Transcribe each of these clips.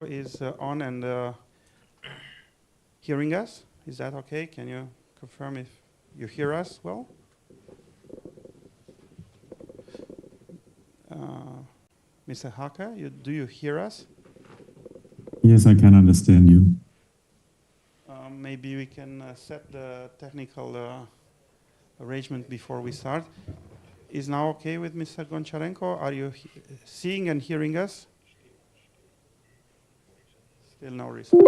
Is on and hearing us. Is that okay? Can you confirm if you hear us well? Mr. Haka, do you hear us? Yes, I can understand you. Maybe we can set the technical arrangement before we start. Is now okay with Mr. Goncharenko? Are you seeing and hearing us? Still no response.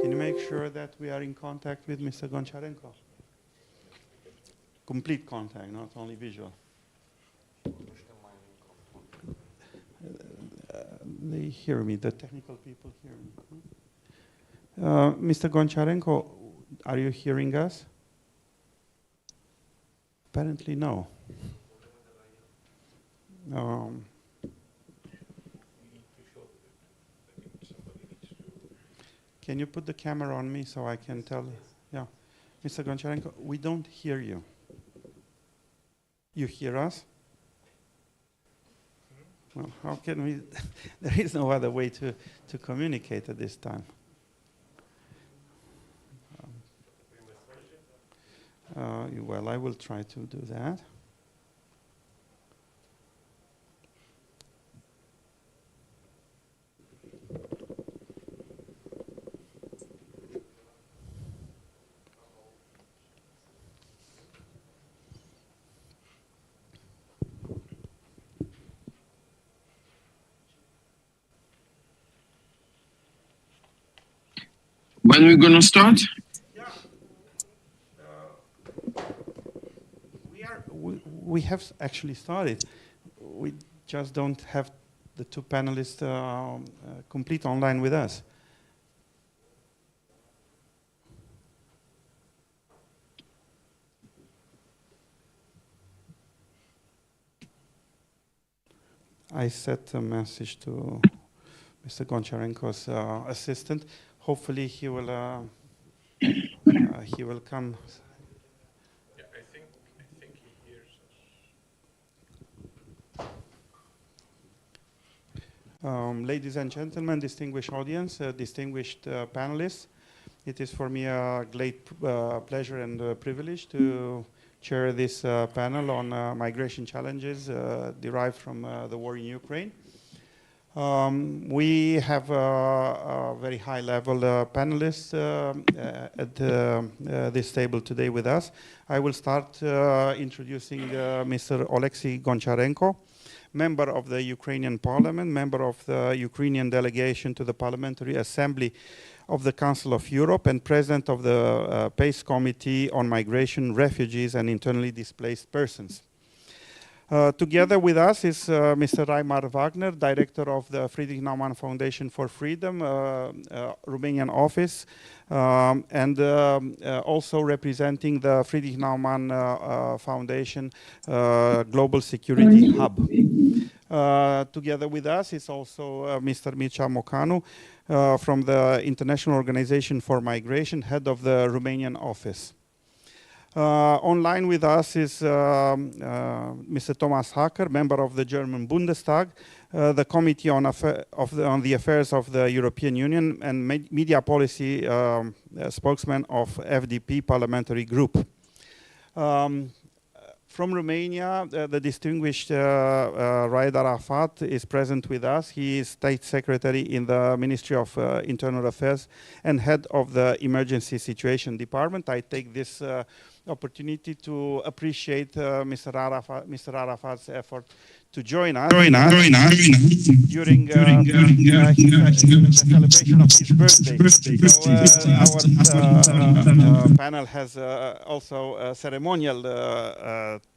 Can you make sure that we are in contact with Mr. Goncharenko? Complete contact, not only visual. They hear me, the technical people hear me. Mr. Goncharenko, are you hearing us? Apparently no. Can you put the camera on me so I can tell? Yeah. Mr. Goncharenko, we don't hear you. You hear us? Well, how can we? There is no other way to communicate at this time. Well, I will try to do that. When are we going to start? Yeah. We have actually started. We just don't have the two panelists complete online with us. I sent a message to Mr. Goncharenko's assistant. Hopefully he will come. Yeah, I think he hears us. Ladies and gentlemen, distinguished audience, distinguished panelists, it is for me a great pleasure and privilege to chair this panel on migration challenges derived from the war in Ukraine. We have a very high-level panelists at this table today with us. I will start introducing Mr. Oleksiy Goncharenko, member of the Ukrainian Parliament, member of the Ukrainian delegation to the Parliamentary Assembly of the Council of Europe, and president of the PACE Committee on Migration, Refugees, and Internally Displaced Persons. Together with us is Mr. Raimar Wagner, director of the Friedrich Naumann Foundation for Freedom, Romanian office, and also representing the Friedrich Naumann Foundation Global Security Hub. Together with us is also Mr. Mircea Mocanu from the International Organization for Migration, head of the Romanian office. Online with us is Mr. Thomas Hacker, member of the German Bundestag, the Committee on the Affairs of the European Union, and Media Policy spokesman of FDP Parliamentary Group. From Romania, the distinguished Raed Arafat is present with us. He is State Secretary in the Ministry of Internal Affairs and head of the Emergency Situation Department. I take this opportunity to appreciate Mr. Arafat's effort to join us during the celebration of his birthday. So our panel has also a ceremonial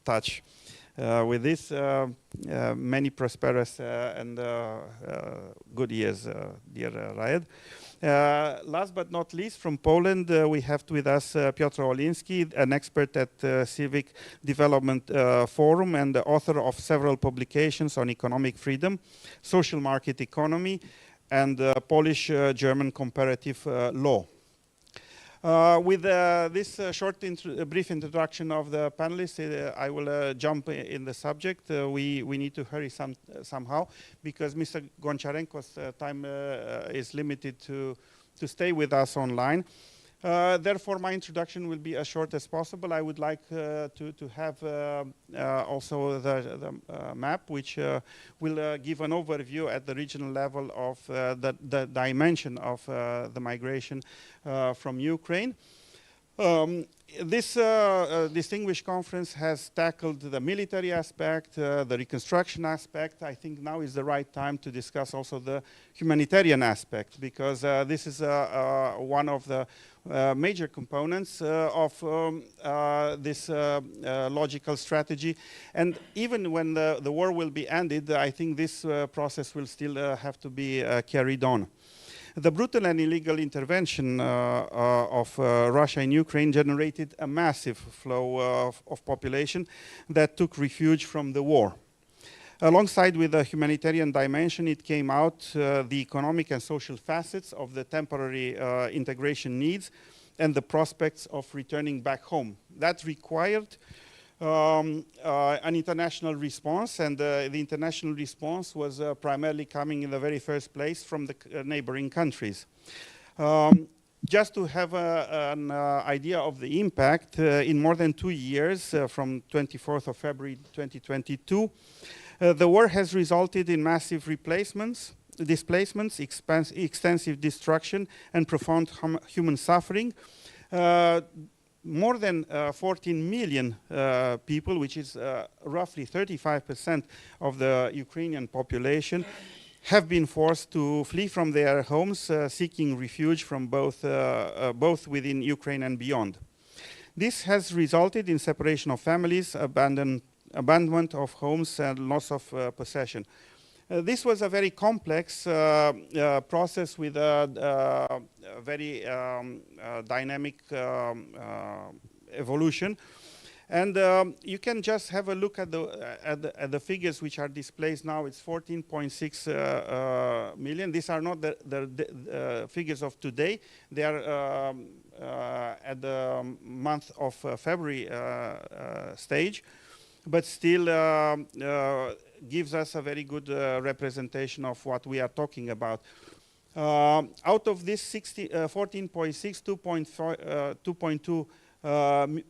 touch with this. Many prosperous and good years, dear Raed. Last but not least, from Poland, we have with us Piotr Oliński, an expert at XVIc Development Forum and the author of several publications on economic freedom, social market economy, and Polish-German comparative law. With this brief introduction of the panelists, I will jump in the subject. We need to hurry somehow because Mr. Goncharenko's time is limited to stay with us online. Therefore, my introduction will be as short as possible. I would like to have also the map, which will give an overview at the regional level of the dimension of the migration from Ukraine. This distinguished conference has tackled the military aspect, the reconstruction aspect. I think now is the right time to discuss also the humanitarian aspect, because this is one of the major components of this logical strategy. And even when the war will be ended, I think this process will still have to be carried on. The brutal and illegal intervention of Russia in Ukraine generated a massive flow of population that took refuge from the war. Alongside with the humanitarian dimension, it came out the economic and social facets of the temporary integration needs and the prospects of returning back home. That required an international response, and the international response was primarily coming in the very first place from the neighboring countries. Just to have an idea of the impact, in more than 2 years, from 24th of February 2022, the war has resulted in massive displacements, extensive destruction, and profound human suffering. More than 14 million people, which is roughly 35% of the Ukrainian population, have been forced to flee from their homes, seeking refuge from both within Ukraine and beyond. This has resulted in separation of families, abandonment of homes, and loss of possession. This was a very complex process with a very dynamic evolution. And you can just have a look at the figures which are displayed now. It's 14.6 million. These are not the figures of today. They are at the month of February stage, but still gives us a very good representation of what we are talking about. Out of this 14.6, 2.2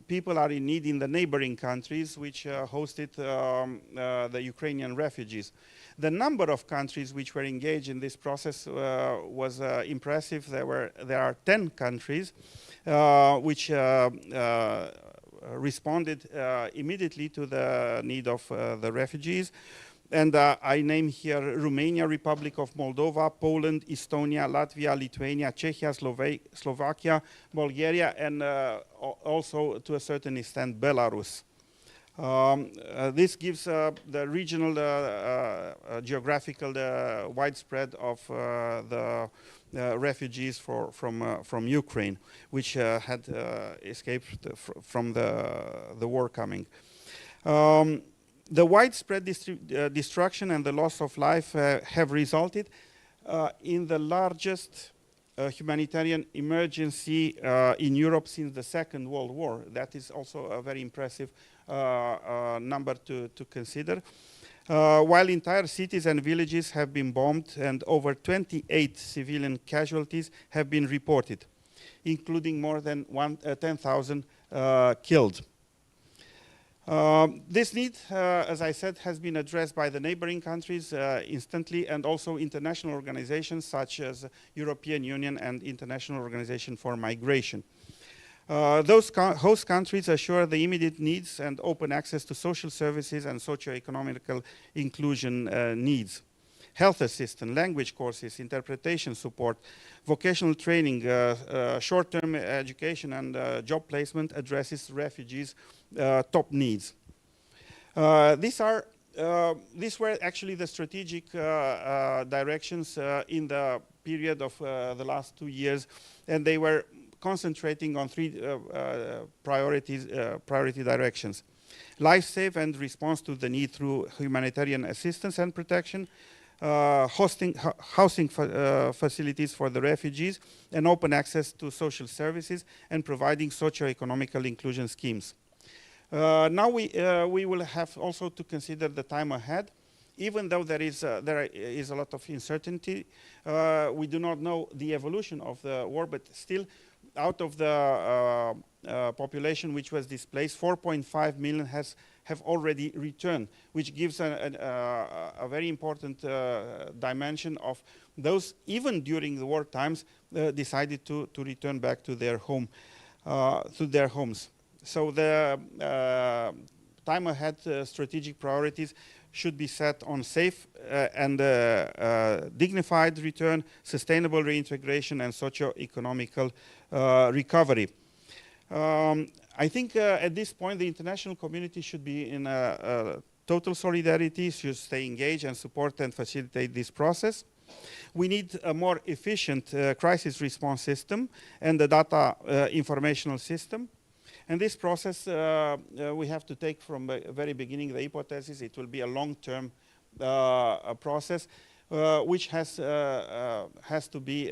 people are in need in the neighboring countries which hosted the Ukrainian refugees. The number of countries which were engaged in this process was impressive. There are 10 countries which responded immediately to the need of the refugees. And I name here Romania, Republic of Moldova, Poland, Estonia, Latvia, Lithuania, Czechia, Slovakia, Bulgaria, and also to a certain extent Belarus. This gives the regional geographical widespread of the refugees from Ukraine, which had escaped from the war coming. The widespread destruction and the loss of life have resulted in the largest humanitarian emergency in Europe since the Second World War. That is also a very impressive number to consider. While entire cities and villages have been bombed and over 28 civilian casualties have been reported, including more than 10,000 killed. This need, as I said, has been addressed by the neighboring countries instantly, and also international organizations such as European Union and International Organization for Migration. Those host countries assure the immediate needs and open access to social services and socio-economical inclusion needs. Health assistance, language courses, interpretation support, vocational training, short-term education, and job placement addresses refugees' top needs. These were actually the strategic directions in the period of the last 2 years, and they were concentrating on three priority directions: life save and response to the need through humanitarian assistance and protection, housing facilities for the refugees, and open access to social services, and providing socio-economical inclusion schemes. Now we will have also to consider the time ahead. Even though there is a lot of uncertainty, we do not know the evolution of the war, but still, out of the population which was displaced, 4.5 million have already returned, which gives a very important dimension of those, even during the war times, decided to return back to their home, to their homes. So the time ahead strategic priorities should be set on safe and dignified return, sustainable reintegration, and socio-economical recovery. I think at this point the international community should be in total solidarity, should stay engaged and support and facilitate this process. We need a more efficient crisis response system and the data informational system. And this process, we have to take from the very beginning the hypothesis it will be a long-term process, which has to be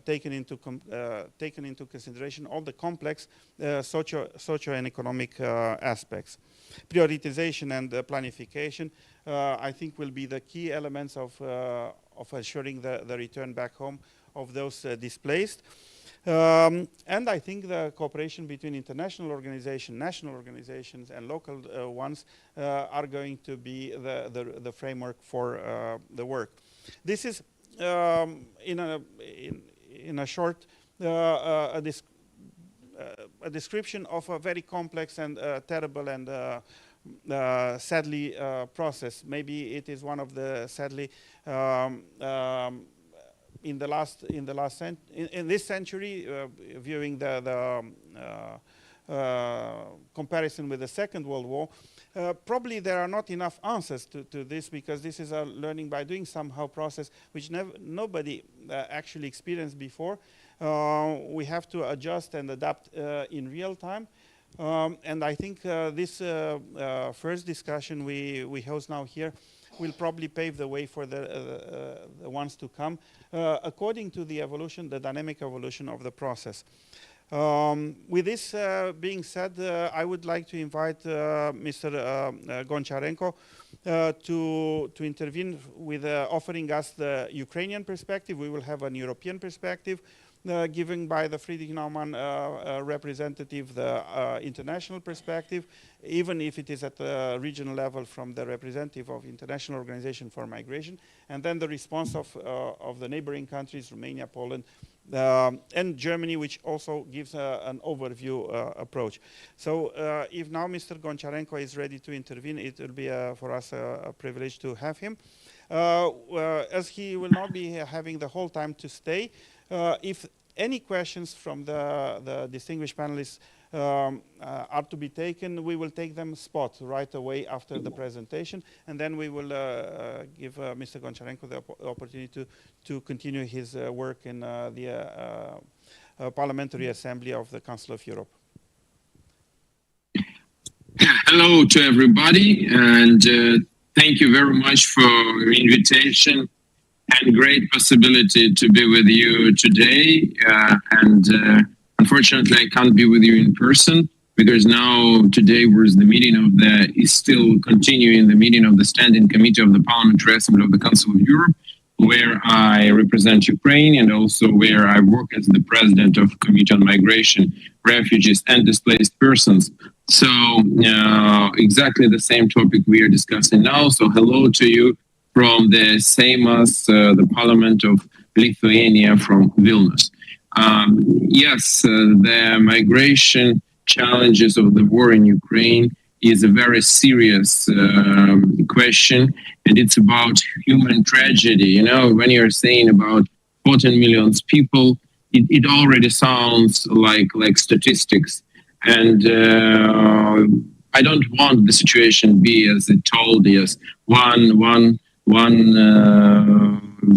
taken into consideration all the complex socio and economic aspects. Prioritization and planification, I think, will be the key elements of assuring the return back home of those displaced. And I think the cooperation between international organizations, national organizations, and local ones are going to be the framework for the work. This is, in a short, a description of a very complex and terrible and sadly process. Maybe it is one of the sadly in this century, viewing the comparison with the Second World War, probably there are not enough answers to this, because this is a learning by doing somehow process which nobody actually experienced before. We have to adjust and adapt in real time. And I think this first discussion we host now here will probably pave the way for the ones to come, according to the evolution, the dynamic evolution of the process. With this being said, I would like to invite Mr. Goncharenko to intervene with offering us the Ukrainian perspective. We will have an European perspective, given by the Friedrich Naumann representative, the international perspective, even if it is at the regional level from the representative of International Organization for Migration, and then the response of the neighboring countries, Romania, Poland, and Germany, which also gives an overview approach. So if now Mr. Goncharenko is ready to intervene, it will be for us a privilege to have him. As he will not be having the whole time to stay, if any questions from the distinguished panelists are to be taken, we will take them spot right away after the presentation, and then we will give Mr. Goncharenko the opportunity to continue his work in the Parliamentary Assembly of the Council of Europe. Hello to everybody, and thank you very much for your invitation. And great possibility to be with you today. Unfortunately, I can't be with you in person, because now today was the meeting of is still continuing the meeting of the Standing Committee of the Parliamentary Assembly of the Council of Europe, where I represent Ukraine and also where I work as the president of Committee on Migration, Refugees and Displaced Persons. So exactly the same topic we are discussing now. So hello to you from the Seimas, the Parliament of Lithuania, from Vilnius. Yes, the migration challenges of the war in Ukraine is a very serious question, and it's about human tragedy. You know, when you're saying about 14 million people, it already sounds like statistics. And I don't want the situation be as it told us. One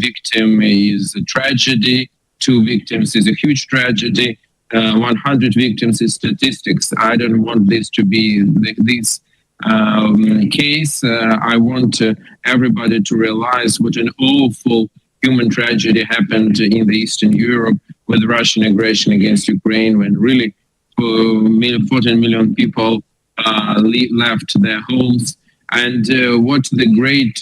victim is a tragedy, 2 victims is a huge tragedy, 100 victims is statistics. I don't want this to be this case. I want everybody to realize what an awful human tragedy happened in the Eastern Europe with Russian aggression against Ukraine, when really 14 million people left their homes. And what the great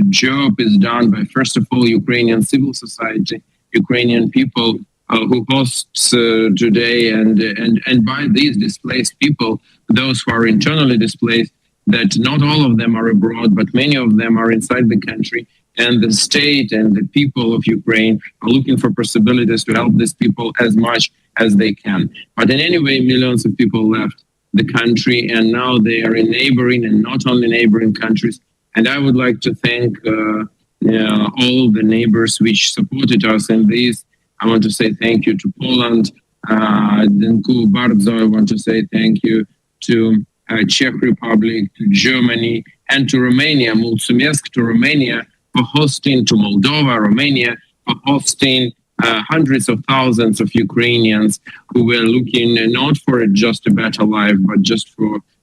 job is done by, first of all, Ukrainian civil society, Ukrainian people who hosts today, and by these displaced people, those who are internally displaced, that not all of them are abroad, but many of them are inside the country. And the state and the people of Ukraine are looking for possibilities to help these people as much as they can. But in any way, millions of people left the country, and now they are in neighboring and not only neighboring countries. And I would like to thank all the neighbors which supported us in this. I want to say thank you to Poland, Dziękuję bardzo. I want to say thank you to Czech Republic, to Germany, and to Romania, Mulțumesc to Romania for hosting, to Moldova, Romania, for hosting hundreds of thousands of Ukrainians who were looking not for just a better life, but just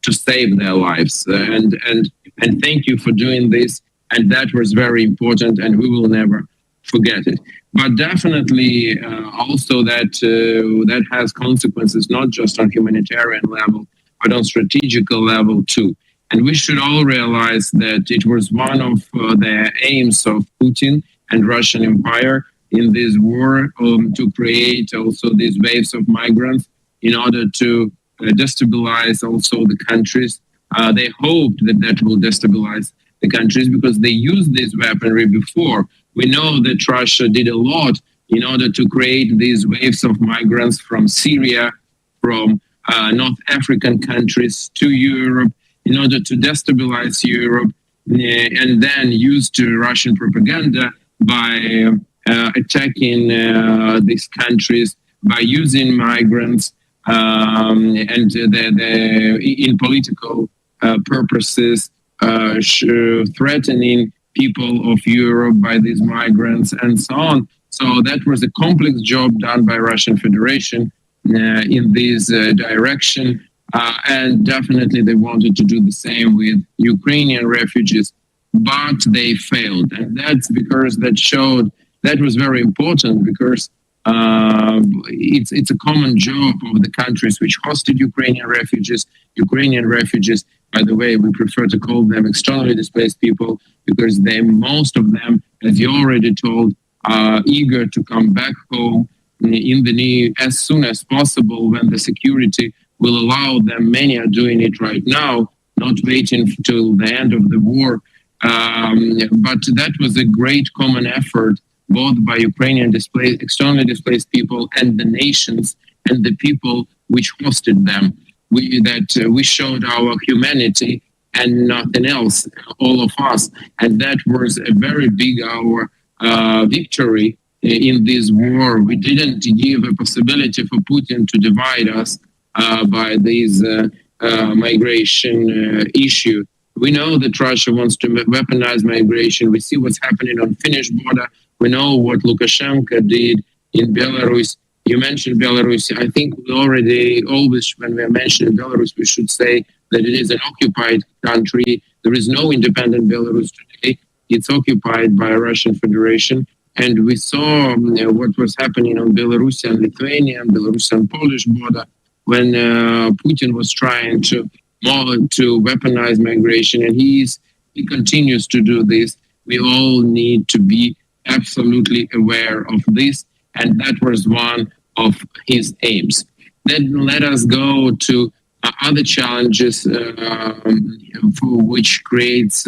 to save their lives. And thank you for doing this. And that was very important, and we will never forget it. But definitely also that has consequences not just on humanitarian level, but on strategical level too. And we should all realize that it was one of the aims of Putin and Russian Empire in this war to create also these waves of migrants in order to destabilize also the countries. They hoped that will destabilize the countries because they used this weaponry before. We know that Russia did a lot in order to create these waves of migrants from Syria, from North African countries to Europe, in order to destabilize Europe, and then used Russian propaganda by attacking these countries, by using migrants and in political purposes, threatening people of Europe by these migrants and so on. So that was a complex job done by Russian Federation in this direction. And definitely they wanted to do the same with Ukrainian refugees, but they failed. And that's because that was very important, because it's a common job of the countries which hosted Ukrainian refugees. Ukrainian refugees, by the way, we prefer to call them externally displaced people, because most of them, as you already told, are eager to come back home as soon as possible when the security will allow them. Many are doing it right now, not waiting till the end of the war. But that was a great common effort, both by Ukrainian externally displaced people and the nations and the people which hosted them. We showed our humanity and nothing else, all of us. And that was a very big victory in this war. We didn't give a possibility for Putin to divide us by this migration issue. We know that Russia wants to weaponize migration. We see what's happening on Finnish border. We know what Lukashenko did in Belarus. You mentioned Belarus. I think we already always, when we are mentioning Belarus, we should say that it is an occupied country. There is no independent Belarus today. It's occupied by Russian Federation. And we saw what was happening on Belarusian, Lithuanian, Belarusian, Polish border when Putin was trying to weaponize migration, and he continues to do this. We all need to be absolutely aware of this, and that was one of his aims. Then let us go to other challenges for which creates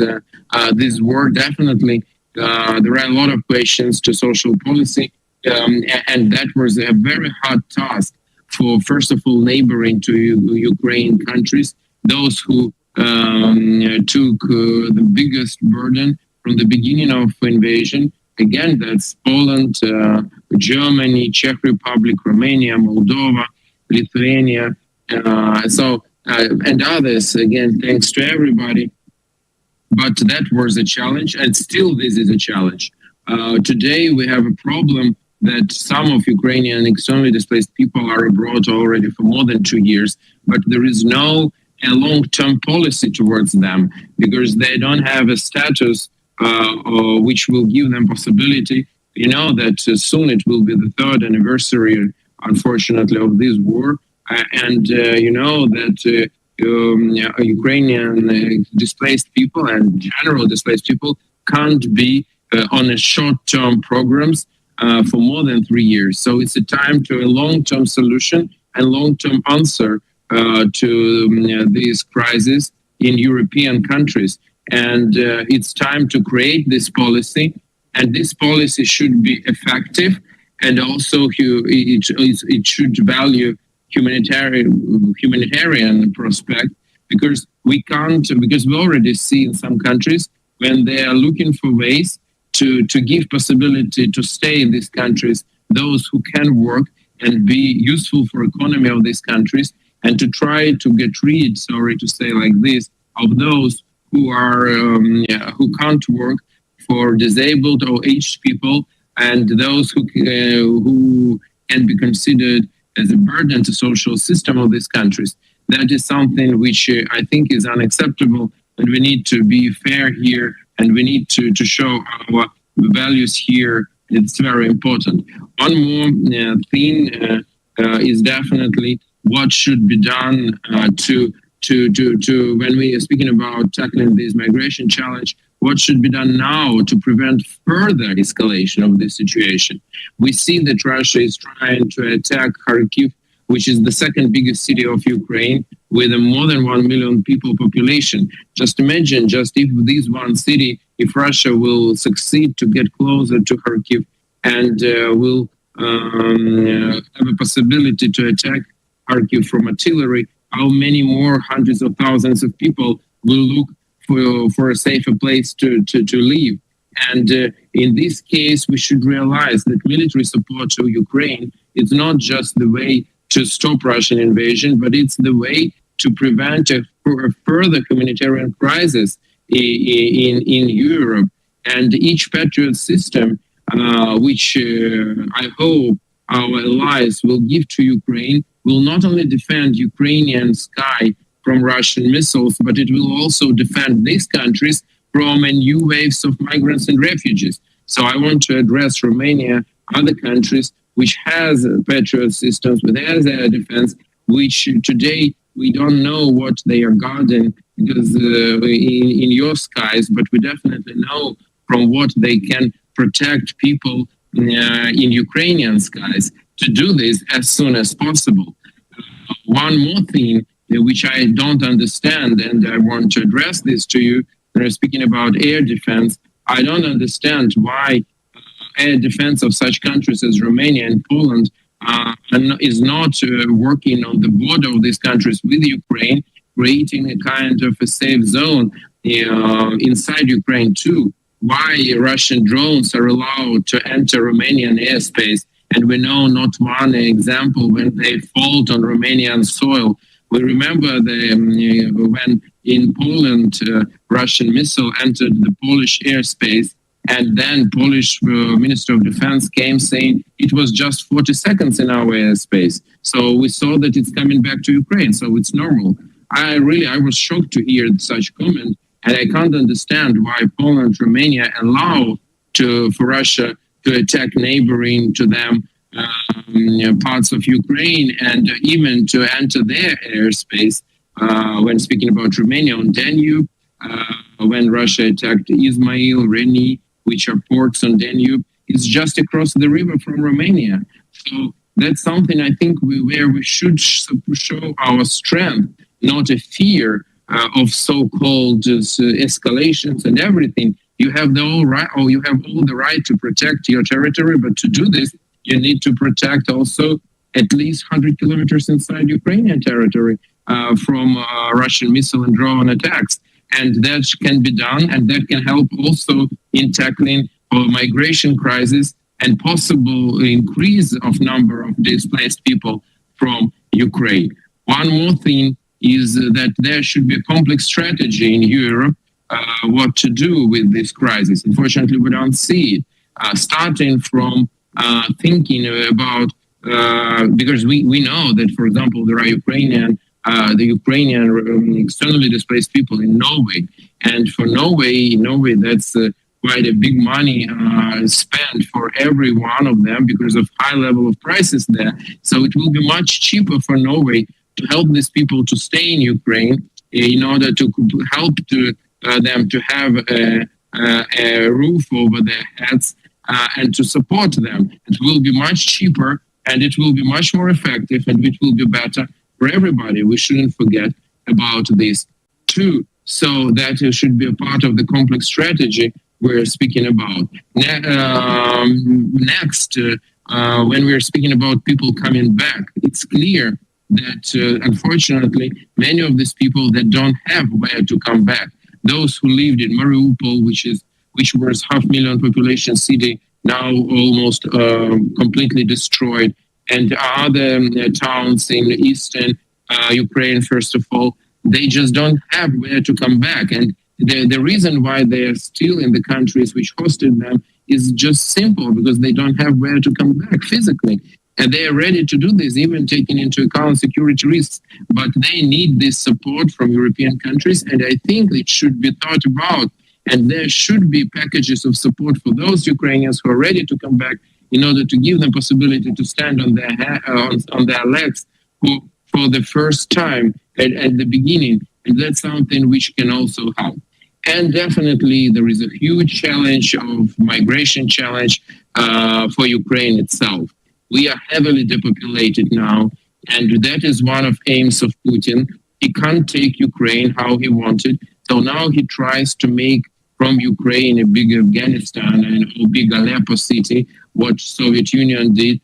this war. Definitely, there are a lot of questions to social policy, and that was a very hard task for, first of all, neighboring to Ukraine countries, those who took the biggest burden from the beginning of invasion. Again, that's Poland, Germany, Czech Republic, Romania, Moldova, Lithuania, and others. Again, thanks to everybody. But that was a challenge, and still this is a challenge. Today we have a problem that some of Ukrainian externally displaced people are abroad already for more than 2 years, but there is no a long-term policy towards them, because they don't have a status which will give them possibility. You know that soon it will be the 3rd anniversary, unfortunately, of this war, and you know that Ukrainian displaced people and general displaced people can't be on a short-term programs for more than 3 years. So it's a time to a long-term solution and long-term answer to these crises in European countries. And it's time to create this policy, and this policy should be effective, and also it should value humanitarian prospect, because we already see in some countries when they are looking for ways to give possibility to stay in these countries, those who can work and be useful for economy of these countries, and to try to get rid, sorry to say like this, of those who are who can't work, for disabled or aged people, and those who can be considered as a burden to social system of these countries. That is something which I think is unacceptable, and we need to be fair here, and we need to show our values here. It's very important. One more thing is definitely what should be done to when we are speaking about tackling this migration challenge, what should be done now to prevent further escalation of this situation. We see that Russia is trying to attack Kharkiv, which is the 2nd biggest city of Ukraine, with a more than 1 million people population. Just imagine, just if this one city, if Russia will succeed to get closer to Kharkiv and will have a possibility to attack Kharkiv from artillery, how many more hundreds of thousands of people will look for a safer place to live. And in this case, we should realize that military support to Ukraine is not just the way to stop Russian invasion, but it's the way to prevent a further humanitarian crisis in Europe. And each Patriot system, which I hope our allies will give to Ukraine, will not only defend Ukrainian sky from Russian missiles, but it will also defend these countries from a new waves of migrants and refugees. So I want to address Romania, other countries which has Patriot systems, which has air defense, which today we don't know what they are guarding because in your skies, but we definitely know from what they can protect people in Ukrainian skies, to do this as soon as possible. One more thing which I don't understand, and I want to address this to you, when I'm speaking about air defense, I don't understand why air defense of such countries as Romania and Poland is not working on the border of these countries with Ukraine, creating a kind of a safe zone inside Ukraine too. Why Russian drones are allowed to enter Romanian airspace, and we know not one example when they fall on Romanian soil. We remember when in Poland, Russian missile entered the Polish airspace, and then Polish Minister of Defense came saying it was just 40 seconds in our airspace. So we saw that it's coming back to Ukraine, so it's normal. I was shocked to hear such comment, and I can't understand why Poland, Romania allow for Russia to attack neighboring to them parts of Ukraine, and even to enter their airspace. When speaking about Romania on Danube, when Russia attacked Izmail, Reni, which are ports on Danube, it's just across the river from Romania. So that's something I think where we should show our strength, not a fear of so-called escalations and everything. You have all the right to protect your territory, but to do this, you need to protect also at least 100 kilometers inside Ukrainian territory from Russian missile and drone attacks. And that can be done, and that can help also in tackling migration crisis and possible increase of number of displaced people from Ukraine. One more thing is that there should be a complex strategy in Europe what to do with this crisis. Unfortunately, we don't see it. Starting from thinking about, because we know that, for example, there are Ukrainian the Ukrainian externally displaced people in Norway. And for Norway, that's quite a big money spent for every one of them because of high level of prices there. So it will be much cheaper for Norway to help these people to stay in Ukraine in order to help them to have a roof over their heads and to support them. It will be much cheaper and it will be much more effective and it will be better for everybody. We shouldn't forget about this too. So that should be a part of the complex strategy we're speaking about. Next, when we're speaking about people coming back, it's clear that unfortunately many of these people that don't have where to come back, those who lived in Mariupol, which was 500,000 population city, now almost completely destroyed, and other towns in eastern Ukraine, first of all, they just don't have where to come back. And the reason why they are still in the countries which hosted them is just simple, because they don't have where to come back physically. And they are ready to do this, even taking into account security risks. But they need this support from European countries, and I think it should be thought about. And there should be packages of support for those Ukrainians who are ready to come back, in order to give them possibility to stand on their legs for the first time at the beginning. And that's something which can also help. And definitely there is a huge challenge of migration challenge for Ukraine itself. We are heavily depopulated now, and that is one of aims of Putin. He can't take Ukraine how he wanted, so now he tries to make from Ukraine a big Afghanistan and a big Aleppo city, what Soviet Union did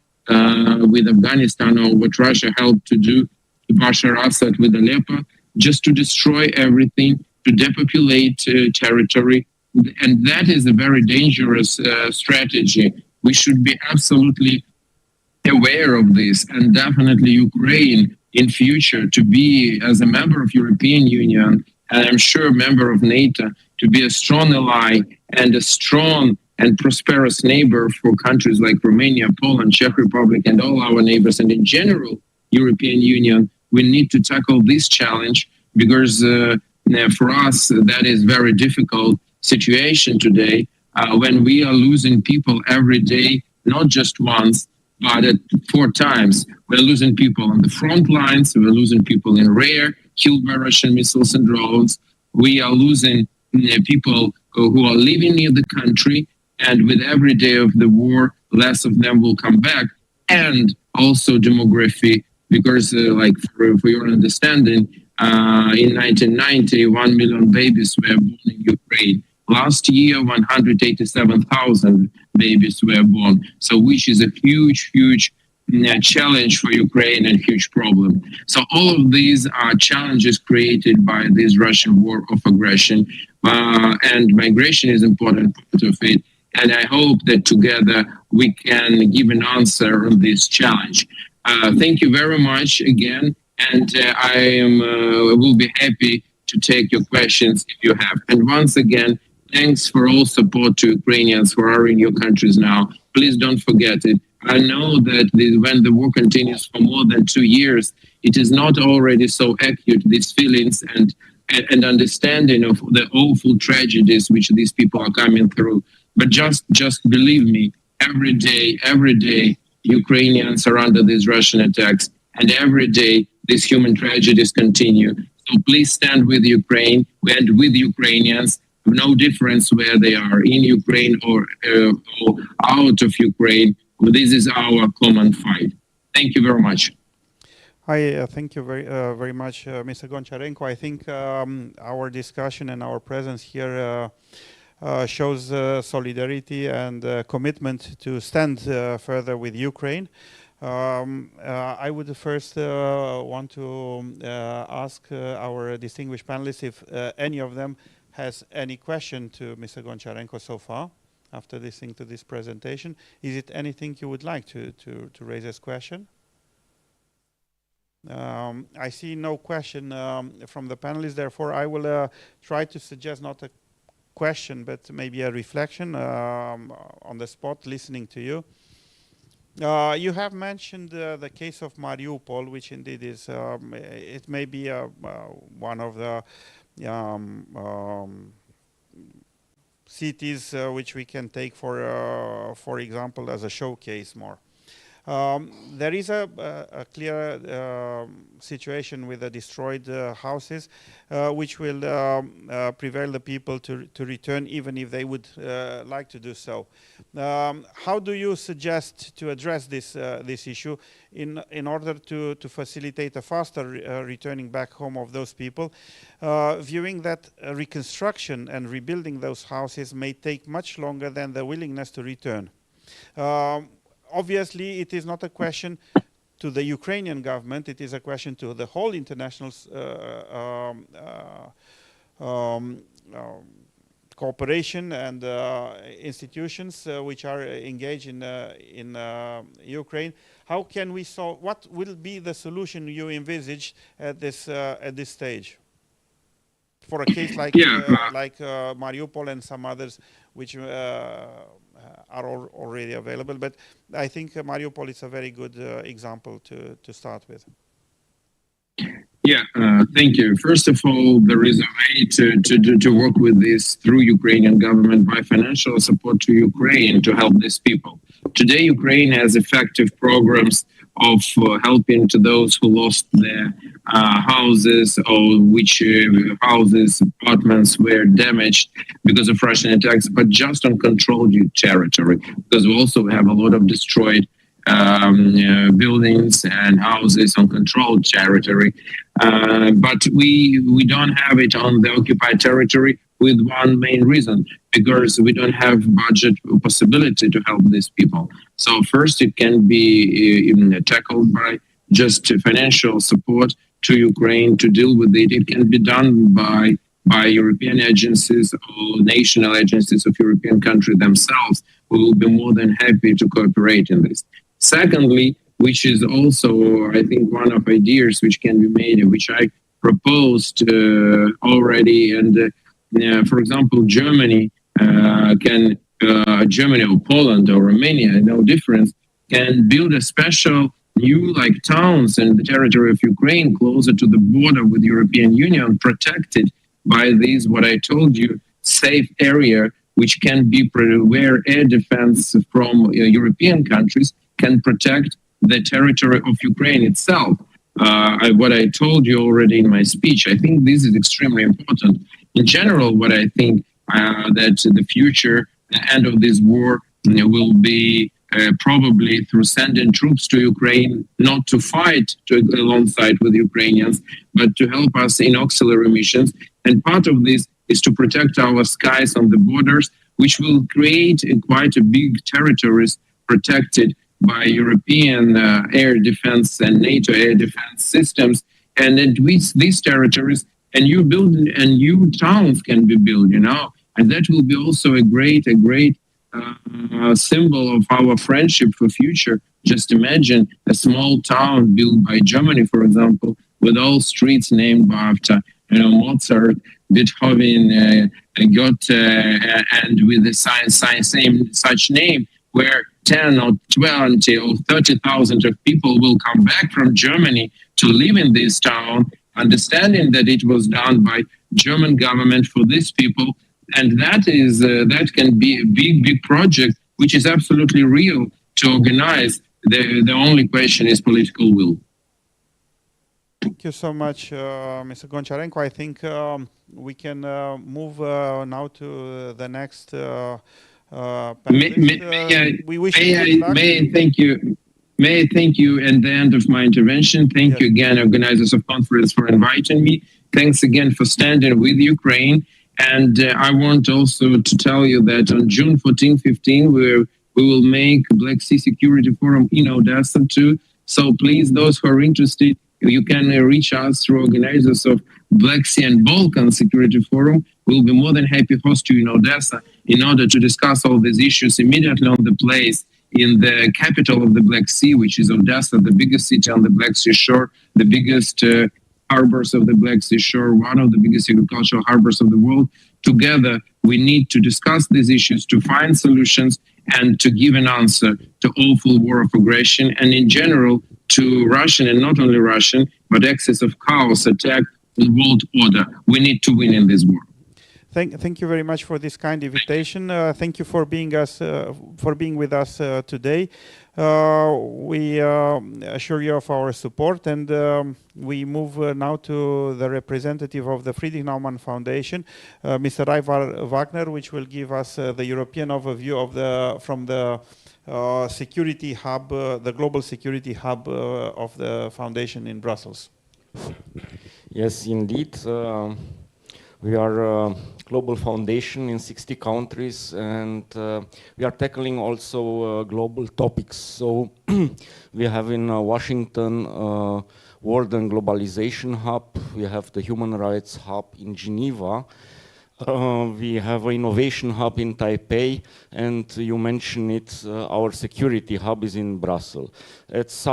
with Afghanistan, or what Russia helped to do to Bashar Assad with Aleppo, just to destroy everything, to depopulate territory. And that is a very dangerous strategy. We should be absolutely aware of this, and definitely Ukraine in future to be, as a member of European Union, and I'm sure a member of NATO, to be a strong ally and a strong and prosperous neighbor for countries like Romania, Poland, Czech Republic, and all our neighbors, and in general, European Union. We need to tackle this challenge, because for us, that is very difficult situation today when we are losing people every day, not just once, but 4 times. We're losing people on the front lines, we're losing people in rear, killed by Russian missiles and drones. We are losing people who are living near the country, and with every day of the war, less of them will come back. And also demography, because like for your understanding, in 1990, 1 million babies were born in Ukraine. Last year, 187,000 babies were born. So which is a huge, huge challenge for Ukraine and huge problem. So all of these are challenges created by this Russian war of aggression. And migration is an important part of it. And I hope that together we can give an answer on this challenge. Thank you very much again. And I will be happy to take your questions if you have. And once again, thanks for all support to Ukrainians who are in your countries now. Please don't forget it. I know that when the war continues for more than 2 years, it is not already so acute, these feelings and understanding of the awful tragedies which these people are coming through. But just believe me, every day, Ukrainians are under these Russian attacks, and every day these human tragedies continue. So please stand with Ukraine and with Ukrainians. No difference where they are, in Ukraine or out of Ukraine. This is our common fight. Thank you very much. Hi, thank you very much, Mr. Goncharenko. I think our discussion and our presence here shows solidarity and commitment to stand further with Ukraine. I would first want to ask our distinguished panelists if any of them has any question to Mr. Goncharenko so far after listening to this presentation. Is it anything you would like to raise as question? I see no question from the panelists, therefore I will try to suggest not a question but maybe a reflection on the spot listening to you. You have mentioned the case of Mariupol, which indeed is, it may be one of the cities which we can take for example, as a showcase more. There is a clear situation with the destroyed houses, which will prevail the people to return, even if they would like to do so. How do you suggest to address this issue in order to facilitate a faster returning back home of those people, viewing that reconstruction and rebuilding those houses may take much longer than the willingness to return? Obviously, it is not a question to the Ukrainian government. It is a question to the whole international cooperation and institutions which are engaged in Ukraine. How can we solve? What will be the solution you envisage at this stage for a case like Mariupol and some others, which are already available? But I think Mariupol is a very good example to start with. Yeah, thank you. First of all, there is a way to work with this through Ukrainian government by financial support to Ukraine to help these people. Today, Ukraine has effective programs of helping to those who lost their houses, or which houses, apartments were damaged because of Russian attacks, but just on controlled territory, because we also have a lot of destroyed buildings and houses on controlled territory. But we don't have it on the occupied territory, with one main reason, because we don't have budget possibility to help these people. So first, it can be tackled by just financial support to Ukraine to deal with it. It can be done by European agencies or national agencies of European countries themselves, who will be more than happy to cooperate in this. Secondly, which is also, I think, one of ideas which can be made, and which I proposed already, and for example, Germany Germany or Poland or Romania, no difference, can build a special new towns in the territory of Ukraine closer to the border with the European Union, protected by these, what I told you, safe area, which can be where air defense from European countries can protect the territory of Ukraine itself. What I told you already in my speech, I think this is extremely important. In general, what I think that the future, the end of this war, will be probably through sending troops to Ukraine, not to fight alongside with Ukrainians, but to help us in auxiliary missions. And part of this is to protect our skies on the borders, which will create quite a big territories protected by European air defense and NATO air defense systems. And with these territories, and new towns can be built, and that will be also a great symbol of our friendship for future. Just imagine a small town built by Germany, for example, with all streets named after Mozart, Beethoven, Goethe, and with the same such name, where 10 or 20 or 30,000 of people will come back from Germany to live in this town, understanding that it was done by German government for these people. And that can be a big project, which is absolutely real to organize. The only question is political will. Thank you so much, Mr. Goncharenko. I think we can move now to the next panelist. May I thank you? May I thank you at the end of my intervention. Thank you again, organizers of conference, for inviting me. Thanks again for standing with Ukraine. And I want also to tell you that on June 14-15, we will make Black Sea Security Forum in Odessa too. So please, those who are interested, you can reach us through organizers of Black Sea and Balkan Security Forum. We'll be more than happy to host you in Odessa in order to discuss all these issues immediately on the place in the capital of the Black Sea, which is Odessa, the biggest city on the Black Sea shore, the biggest harbors of the Black Sea shore, one of the biggest agricultural harbors of the world. Together, we need to discuss these issues, to find solutions, and to give an answer to awful war of aggression, and in general, to Russian, and not only Russian, but excess of chaos attack on world order. We need to win in this war. Thank you very much for this kind invitation. Thank you for being with us today. We assure you of our support, and we move now to the representative of the Friedrich Naumann Foundation, Mr. Ivar Wagner, which will give us the European overview of from the security hub, the global security hub of the foundation in Brussels. Yes, indeed. We are a global foundation in 60 countries, and we are tackling also global topics. So we have in Washington World and Globalization Hub, we have the Human Rights Hub in Geneva, we have an Innovation Hub in Taipei, and you mentioned it, our Security Hub is in Brussels. It's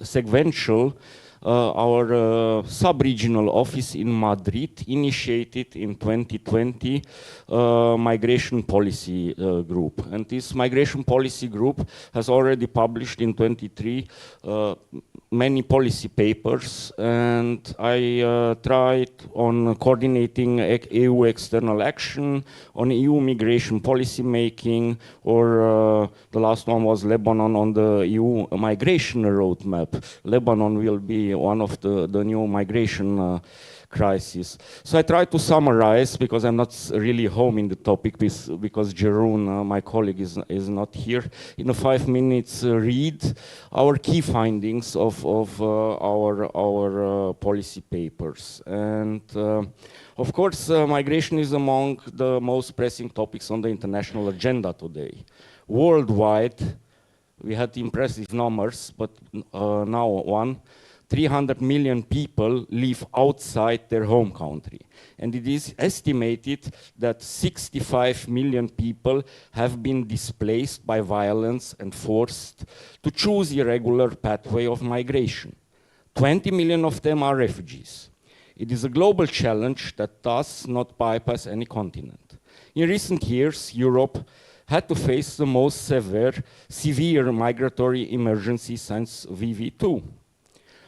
sequential. Our sub-regional office in Madrid initiated in 2020 migration policy group. And this migration policy group has already published in 23 many policy papers, and I tried on coordinating EU external action, on EU migration policy making, or the last one was Lebanon on the EU migration roadmap. Lebanon will be one of the new migration crisis. So I try to summarize, because I'm not really home in the topic, because Jeroen, my colleague, is not here. In a 5 minutes read our key findings of our policy papers. And of course, migration is among the most pressing topics on the international agenda today. Worldwide, we had impressive numbers, but now 300 million people live outside their home country. And it is estimated that 65 million people have been displaced by violence and forced to choose irregular pathway of migration. 20 million of them are refugees. It is a global challenge that does not bypass any continent. In recent years, Europe had to face the most severe migratory emergency since VV2.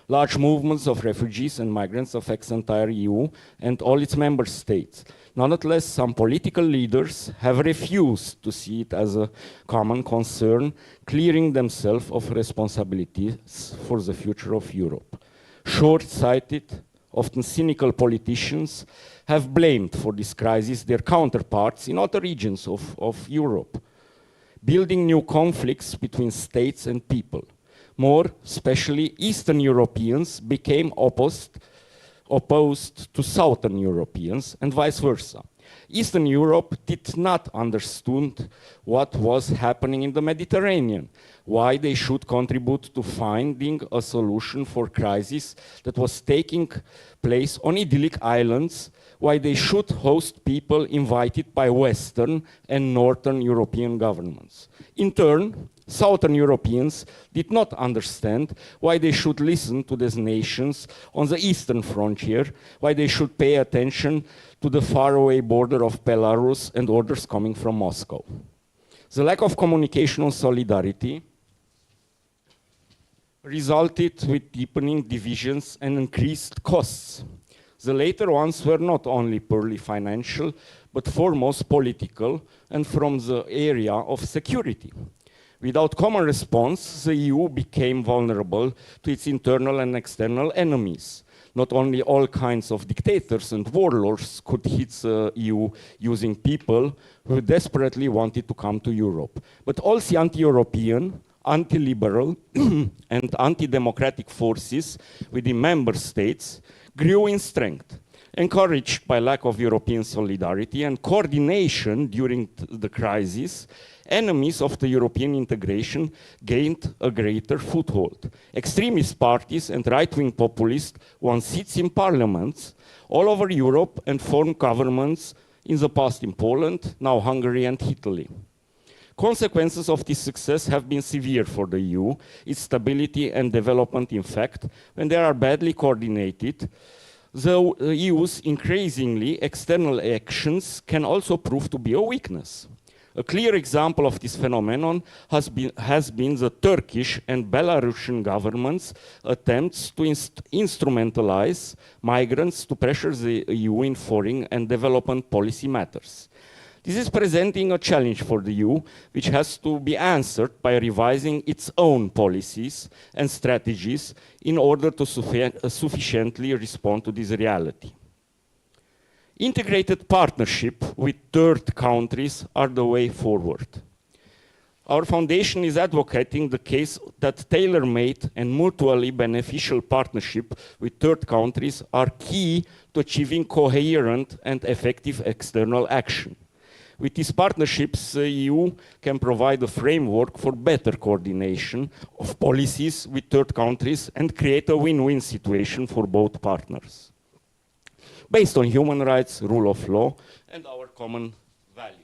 Large movements of refugees and migrants affect the entire EU and all its member states. Nonetheless, some political leaders have refused to see it as a common concern, clearing themselves of responsibilities for the future of Europe. Short-sighted, often cynical politicians have blamed for this crisis their counterparts in other regions of Europe, building new conflicts between states and people. More especially, Eastern Europeans became opposed to Southern Europeans and vice versa. Eastern Europe did not understand what was happening in the Mediterranean, why they should contribute to finding a solution for crisis that was taking place on idyllic islands, why they should host people invited by Western and Northern European governments. In turn, Southern Europeans did not understand why they should listen to these nations on the eastern frontier, why they should pay attention to the faraway border of Belarus and orders coming from Moscow. The lack of communication and solidarity resulted with deepening divisions and increased costs. The later ones were not only purely financial, but foremost political and from the area of security. Without common response, the EU became vulnerable to its internal and external enemies. Not only all kinds of dictators and warlords could hit the EU using people who desperately wanted to come to Europe, but also anti-European, anti-liberal and anti-democratic forces within member states grew in strength. Encouraged by lack of European solidarity and coordination during the crisis, enemies of the European integration gained a greater foothold. Extremist parties and right-wing populists won seats in parliaments all over Europe and formed governments in the past in Poland, now Hungary and Italy. Consequences of this success have been severe for the EU, its stability and development. In fact, when they are badly coordinated, the EU's increasingly external actions can also prove to be a weakness. A clear example of this phenomenon has been the Turkish and Belarusian governments' attempts to instrumentalize migrants to pressure the EU in foreign and development policy matters. This is presenting a challenge for the EU, which has to be answered by revising its own policies and strategies in order to sufficiently respond to this reality. Integrated partnership with third countries are the way forward. Our foundation is advocating the case that tailor-made and mutually beneficial partnership with third countries are key to achieving coherent and effective external action. With these partnerships, the EU can provide a framework for better coordination of policies with third countries and create a win-win situation for both partners, based on human rights, rule of law, and our common values.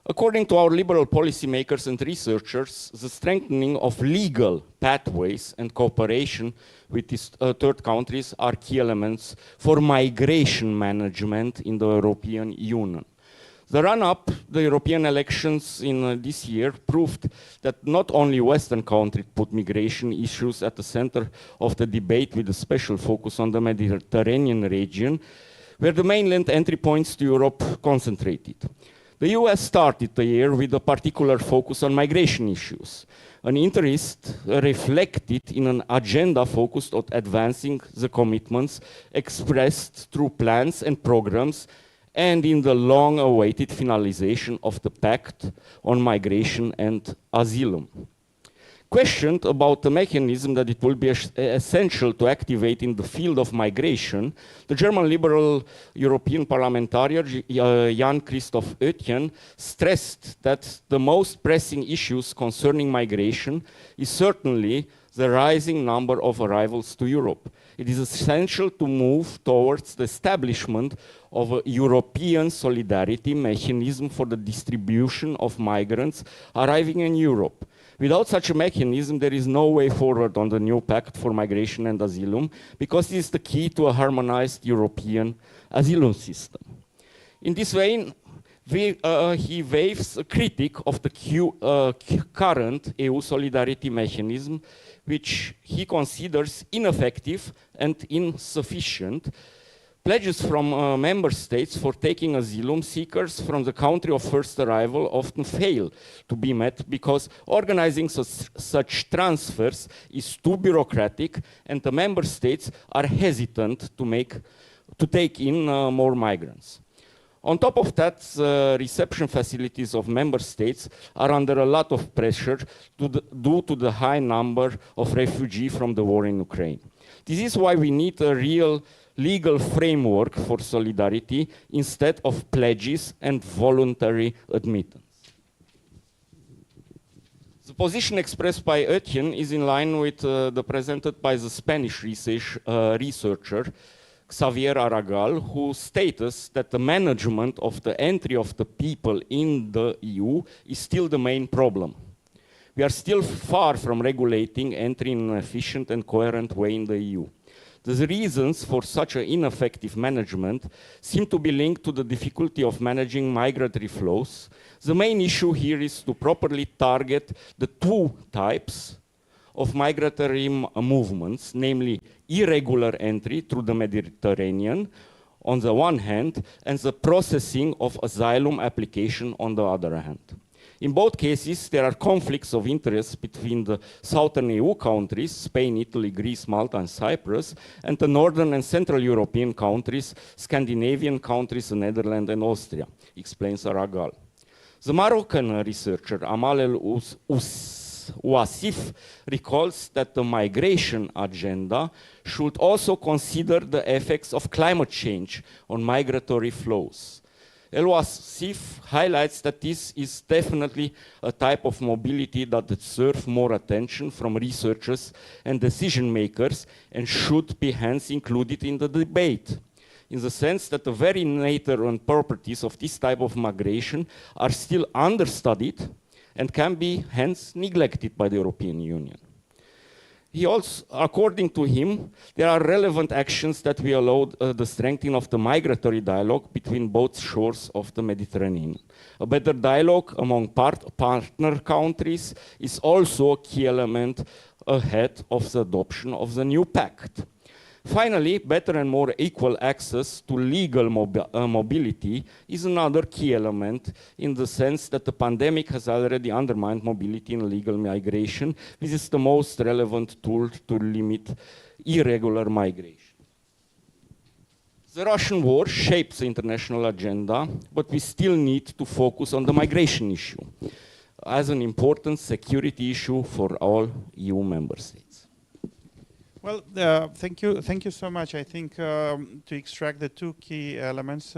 According to our liberal policymakers and researchers, the strengthening of legal pathways and cooperation with these third countries are key elements for migration management in the European Union. The run-up, the European elections in this year proved that not only Western countries put migration issues at the center of the debate with a special focus on the Mediterranean region, where the mainland entry points to Europe concentrated. The US started the year with a particular focus on migration issues, an interest reflected in an agenda focused on advancing the commitments expressed through plans and programs and in the long-awaited finalization of the Pact on Migration and Asylum. Questioned about the mechanism that it will be essential to activate in the field of migration, the German liberal European parliamentarian Jan Christoph Oetjen stressed that the most pressing issues concerning migration is certainly the rising number of arrivals to Europe. It is essential to move towards the establishment of a European solidarity mechanism for the distribution of migrants arriving in Europe. Without such a mechanism, there is no way forward on the new Pact for Migration and Asylum, because it is the key to a harmonized European asylum system. In this vein, he waves a critique of the current EU solidarity mechanism, which he considers ineffective and insufficient. Pledges from member states for taking asylum seekers from the country of first arrival often fail to be met because organizing such transfers is too bureaucratic, and the member states are hesitant to take in more migrants. On top of that, reception facilities of member states are under a lot of pressure due to the high number of refugees from the war in Ukraine. This is why we need a real legal framework for solidarity instead of pledges and voluntary admittance. The position expressed by Oetjen is in line with the presented by the Spanish researcher Xavier Aragal, who states that the management of the entry of the people in the EU is still the main problem. We are still far from regulating entry in an efficient and coherent way in the EU. The reasons for such an ineffective management seem to be linked to the difficulty of managing migratory flows. The main issue here is to properly target the two types of migratory movements, namely irregular entry through the Mediterranean on the one hand, and the processing of asylum application on the other hand. In both cases, there are conflicts of interest between the southern EU countries, Spain, Italy, Greece, Malta, and Cyprus, and the northern and central European countries, Scandinavian countries, the Netherlands, and Austria, explains Aragal. The Moroccan researcher Amal El Ouassif recalls that the migration agenda should also consider the effects of climate change on migratory flows. El Ouassif highlights that this is definitely a type of mobility that deserves more attention from researchers and decision makers and should be hence included in the debate. in the sense that the very nature and properties of this type of migration are still understudied and can be hence neglected by the European Union. He also, according to him, there are relevant actions that will allow the strengthening of the migratory dialogue between both shores of the Mediterranean. A better dialogue among partner countries is also a key element ahead of the adoption of the new pact. Finally, better and more equal access to legal mobility is another key element in the sense that the pandemic has already undermined mobility and legal migration. This is the most relevant tool to limit irregular migration. The Russian war shapes the international agenda, but we still need to focus on the migration issue as an important security issue for all EU member states. Well, thank you so much. I think to extract the two key elements,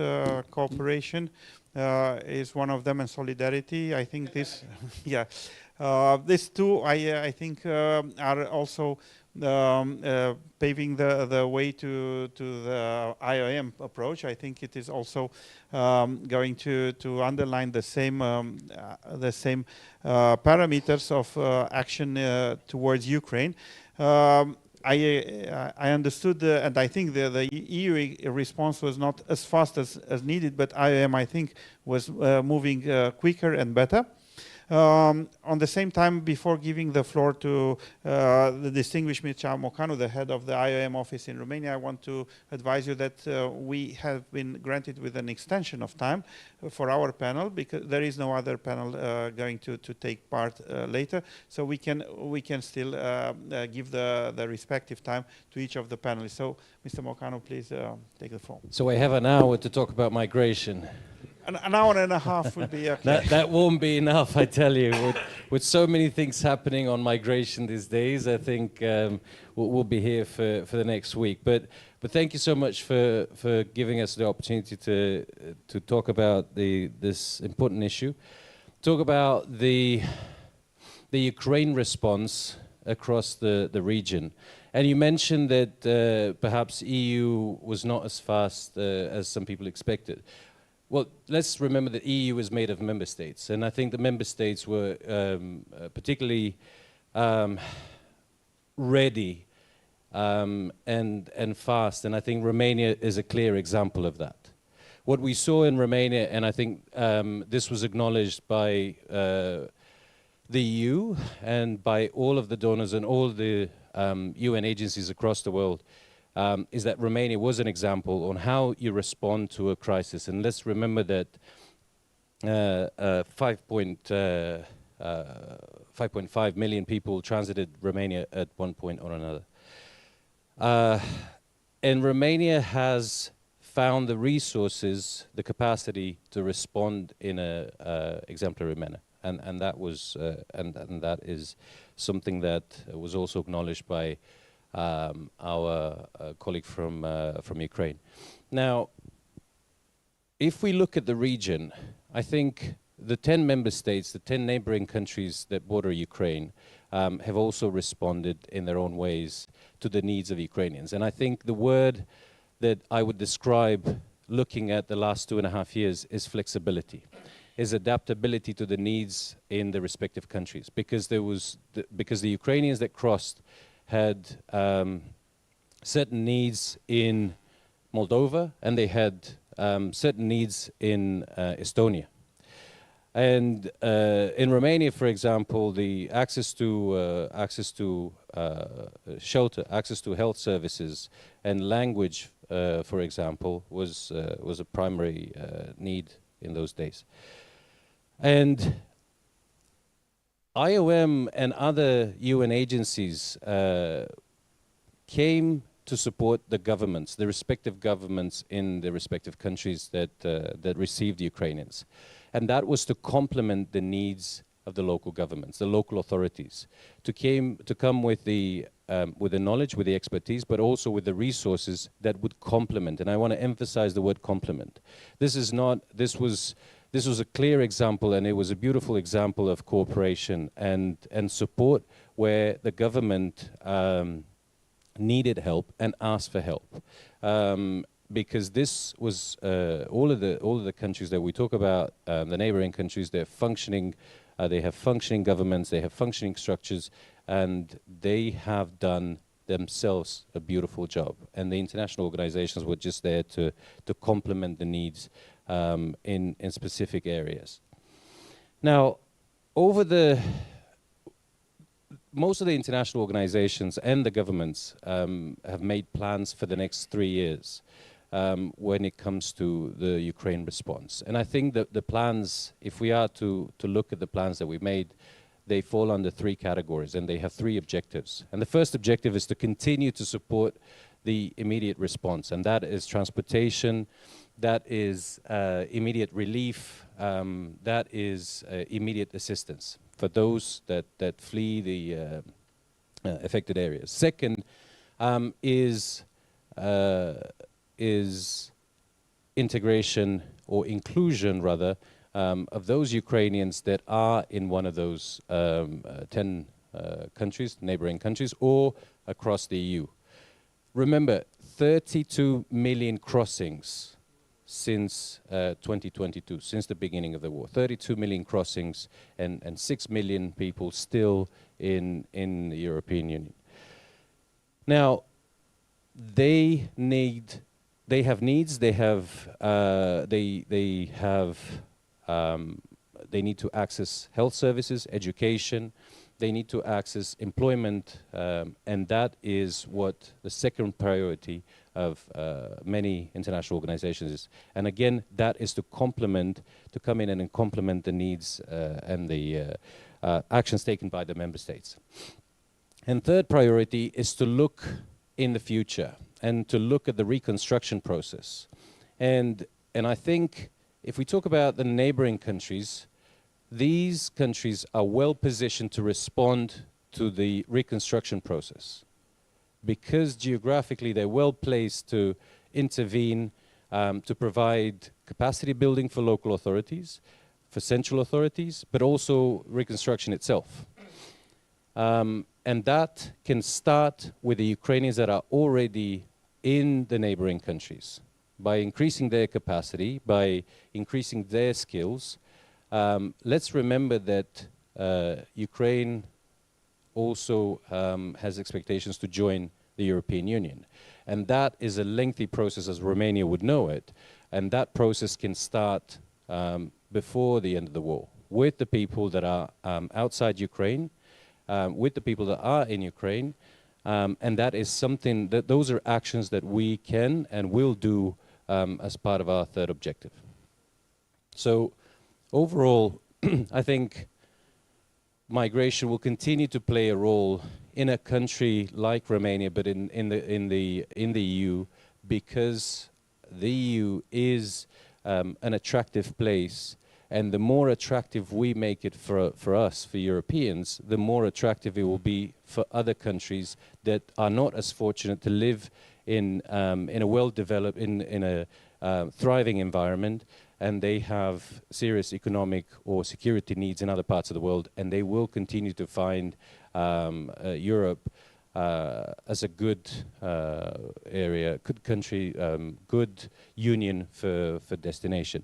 cooperation is one of them, and solidarity. I think this, yeah, these two, I think, are also paving the way to the IOM approach. I think it is also going to underline the same parameters of action towards Ukraine. I understood, and I think the EU response was not as fast as needed, but IOM, I think, was moving quicker and better. On the same time, before giving the floor to the distinguished Mircea Mocanu, the head of the IOM office in Romania, I want to advise you that we have been granted with an extension of time for our panel, because there is no other panel going to take part later. So we can still give the respective time to each of the panelists. So, Mr. Mocanu, please take the floor. So we have an hour to talk about migration. An hour and a half will be okay. That won't be enough, I tell you. With so many things happening on migration these days, I think we'll be here for the next week. But thank you so much for giving us the opportunity to talk about this important issue. Talk about the Ukraine response across the region. And you mentioned that perhaps EU was not as fast as some people expected. Well, let's remember that EU is made of member states, and I think the member states were particularly ready and fast, and I think Romania is a clear example of that. What we saw in Romania, and I think this was acknowledged by the EU and by all of the donors and all the UN agencies across the world, is that Romania was an example on how you respond to a crisis. And let's remember that 5.5 million people transited Romania at one point or another. And Romania has found the resources, the capacity to respond in an exemplary manner. And that was, and that is something that was also acknowledged by our colleague from Ukraine. Now, if we look at the region, I think the 10 member states, the 10 neighboring countries that border Ukraine, have also responded in their own ways to the needs of Ukrainians. And I think the word that I would describe looking at the last 2.5 years is flexibility, is adaptability to the needs in the respective countries. Because because the Ukrainians that crossed had certain needs in Moldova, and they had certain needs in Estonia. And in Romania, for example, the access to shelter, access to health services, and language, for example, was a primary need in those days. And IOM and other UN agencies came to support the governments, the respective governments in the respective countries that received Ukrainians. And that was to complement the needs of the local governments, the local authorities, to come with the knowledge, with the expertise, but also with the resources that would complement. And I want to emphasize the word complement. This was a clear example, and it was a beautiful example of cooperation and support where the government needed help and asked for help. because this was all of the countries that we talk about, the neighboring countries, they're functioning, they have functioning governments, they have functioning structures, and they have done themselves a beautiful job. And the international organizations were just there to complement the needs in specific areas. Now, most of the international organizations and the governments have made plans for the next 3 years when it comes to the Ukraine response. And I think that the plans, if we are to look at the plans that we made, they fall under 3 categories, and they have 3 objectives. And the first objective is to continue to support the immediate response, and that is transportation, that is immediate relief, that is immediate assistance for those that flee the affected areas. Second is integration, or inclusion rather, of those Ukrainians that are in one of those 10 countries, neighboring countries, or across the EU. Remember, 32 million crossings since 2022, since the beginning of the war. 32 million crossings and 6 million people still in the European Union. Now, they have needs, they need to access health services, education, they need to access employment, and that is what the second priority of many international organizations is. And again, that is to come in and complement the needs and the actions taken by the member states. And third priority is to look in the future and to look at the reconstruction process. And I think if we talk about the neighboring countries, these countries are well positioned to respond to the reconstruction process because geographically they're well placed to intervene, to provide capacity building for local authorities, for central authorities, but also reconstruction itself. And that can start with the Ukrainians that are already in the neighboring countries by increasing their capacity, by increasing their skills. Let's remember that Ukraine also has expectations to join the European Union. And that is a lengthy process, as Romania would know it. And that process can start before the end of the war with the people that are outside Ukraine, with the people that are in Ukraine. And that is something that those are actions that we can and will do as part of our third objective. So overall, I think migration will continue to play a role in a country like Romania, but in the EU, because the EU is an attractive place, and the more attractive we make it for us, for Europeans, the more attractive it will be for other countries that are not as fortunate to live in a well-developed, in a thriving environment, and they have serious economic or security needs in other parts of the world, and they will continue to find Europe as a good area, good country, good union for destination.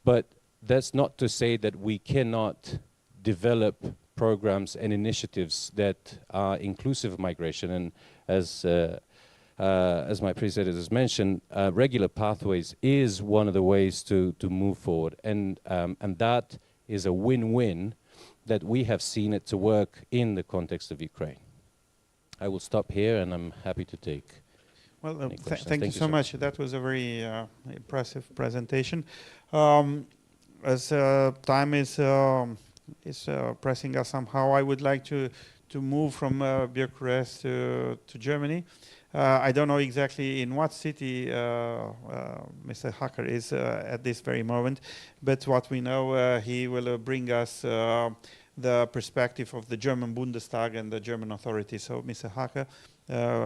But that's not to say that we cannot develop programs and initiatives that are inclusive of migration. And as my predecessors mentioned, regular pathways is one of the ways to move forward, and that is a win-win that we have seen it to work in the context of Ukraine. I will stop here, and I'm happy to take. Well, any questions. thank you so much. That was a very impressive presentation. As time is pressing us somehow, I would like to move from Bucharest to Germany. I don't know exactly in what city Mr. Hacker is at this very moment, but what we know, he will bring us the perspective of the German Bundestag and the German authorities. So, Mr. Hacker,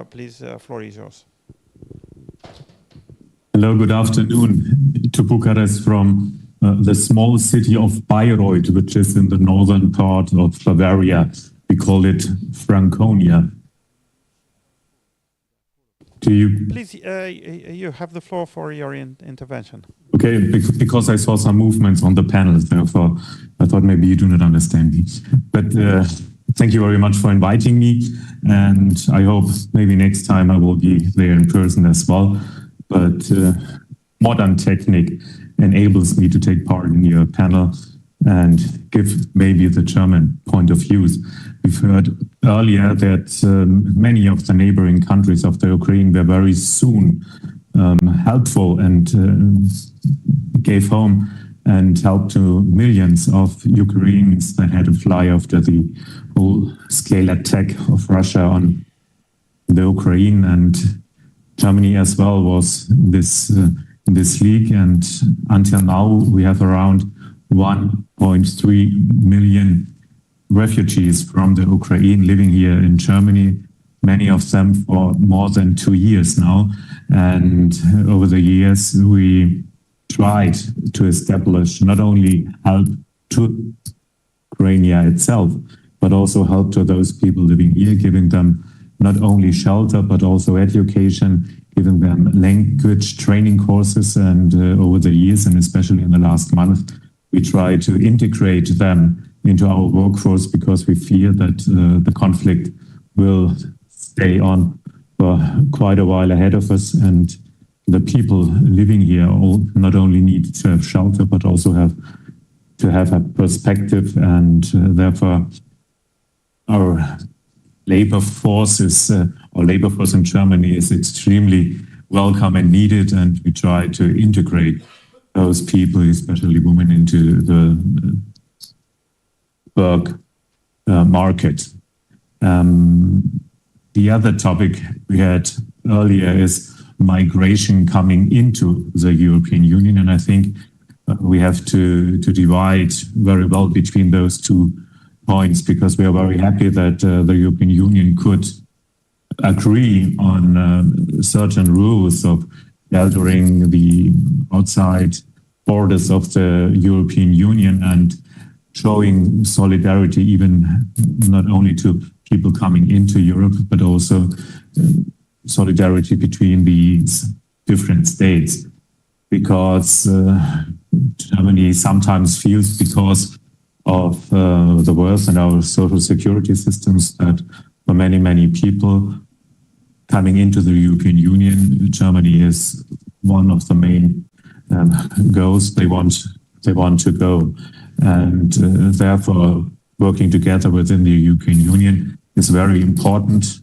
please, floor is yours. Hello, good afternoon to Bucharest from the small city of Bayreuth, which is in the northern part of Bavaria. We call it Franconia. Do you? Please, you have the floor for your intervention. Okay, because I saw some movements on the panel, therefore I thought maybe you do not understand me. But thank you very much for inviting me, and I hope maybe next time I will be there in person as well. But modern technique enables me to take part in your panel and give maybe the German point of views. We've heard earlier that many of the neighboring countries of the Ukraine were very soon helpful and gave home and helped to millions of Ukrainians that had to fly after the whole-scale attack of Russia on the Ukraine, and Germany as well was this in this league. And until now, we have around 1.3 million refugees from the Ukraine living here in Germany, many of them for more than 2 years now. And over the years, we tried to establish not only help to Ukraine itself, but also help to those people living here, giving them not only shelter, but also education, giving them language training courses. And over the years, and especially in the last month, we try to integrate them into our workforce, because we fear that the conflict will stay on for quite a while ahead of us. And the people living here not only need to have shelter, but also have to have a perspective. And therefore, our labor force in Germany is extremely welcome and needed. And we try to integrate those people, especially women, into the work market. The other topic we had earlier is migration coming into the European Union. And I think we have to divide very well between those 2 points, because we are very happy that the European Union could agree on certain rules of gathering the outside borders of the European Union and showing solidarity, even not only to people coming into Europe, but also solidarity between these different states. Because Germany sometimes feels, because of the worth in our social security systems, that for many, many people coming into the European Union, Germany is one of the main goals they want to go. And therefore, working together within the European Union is very important.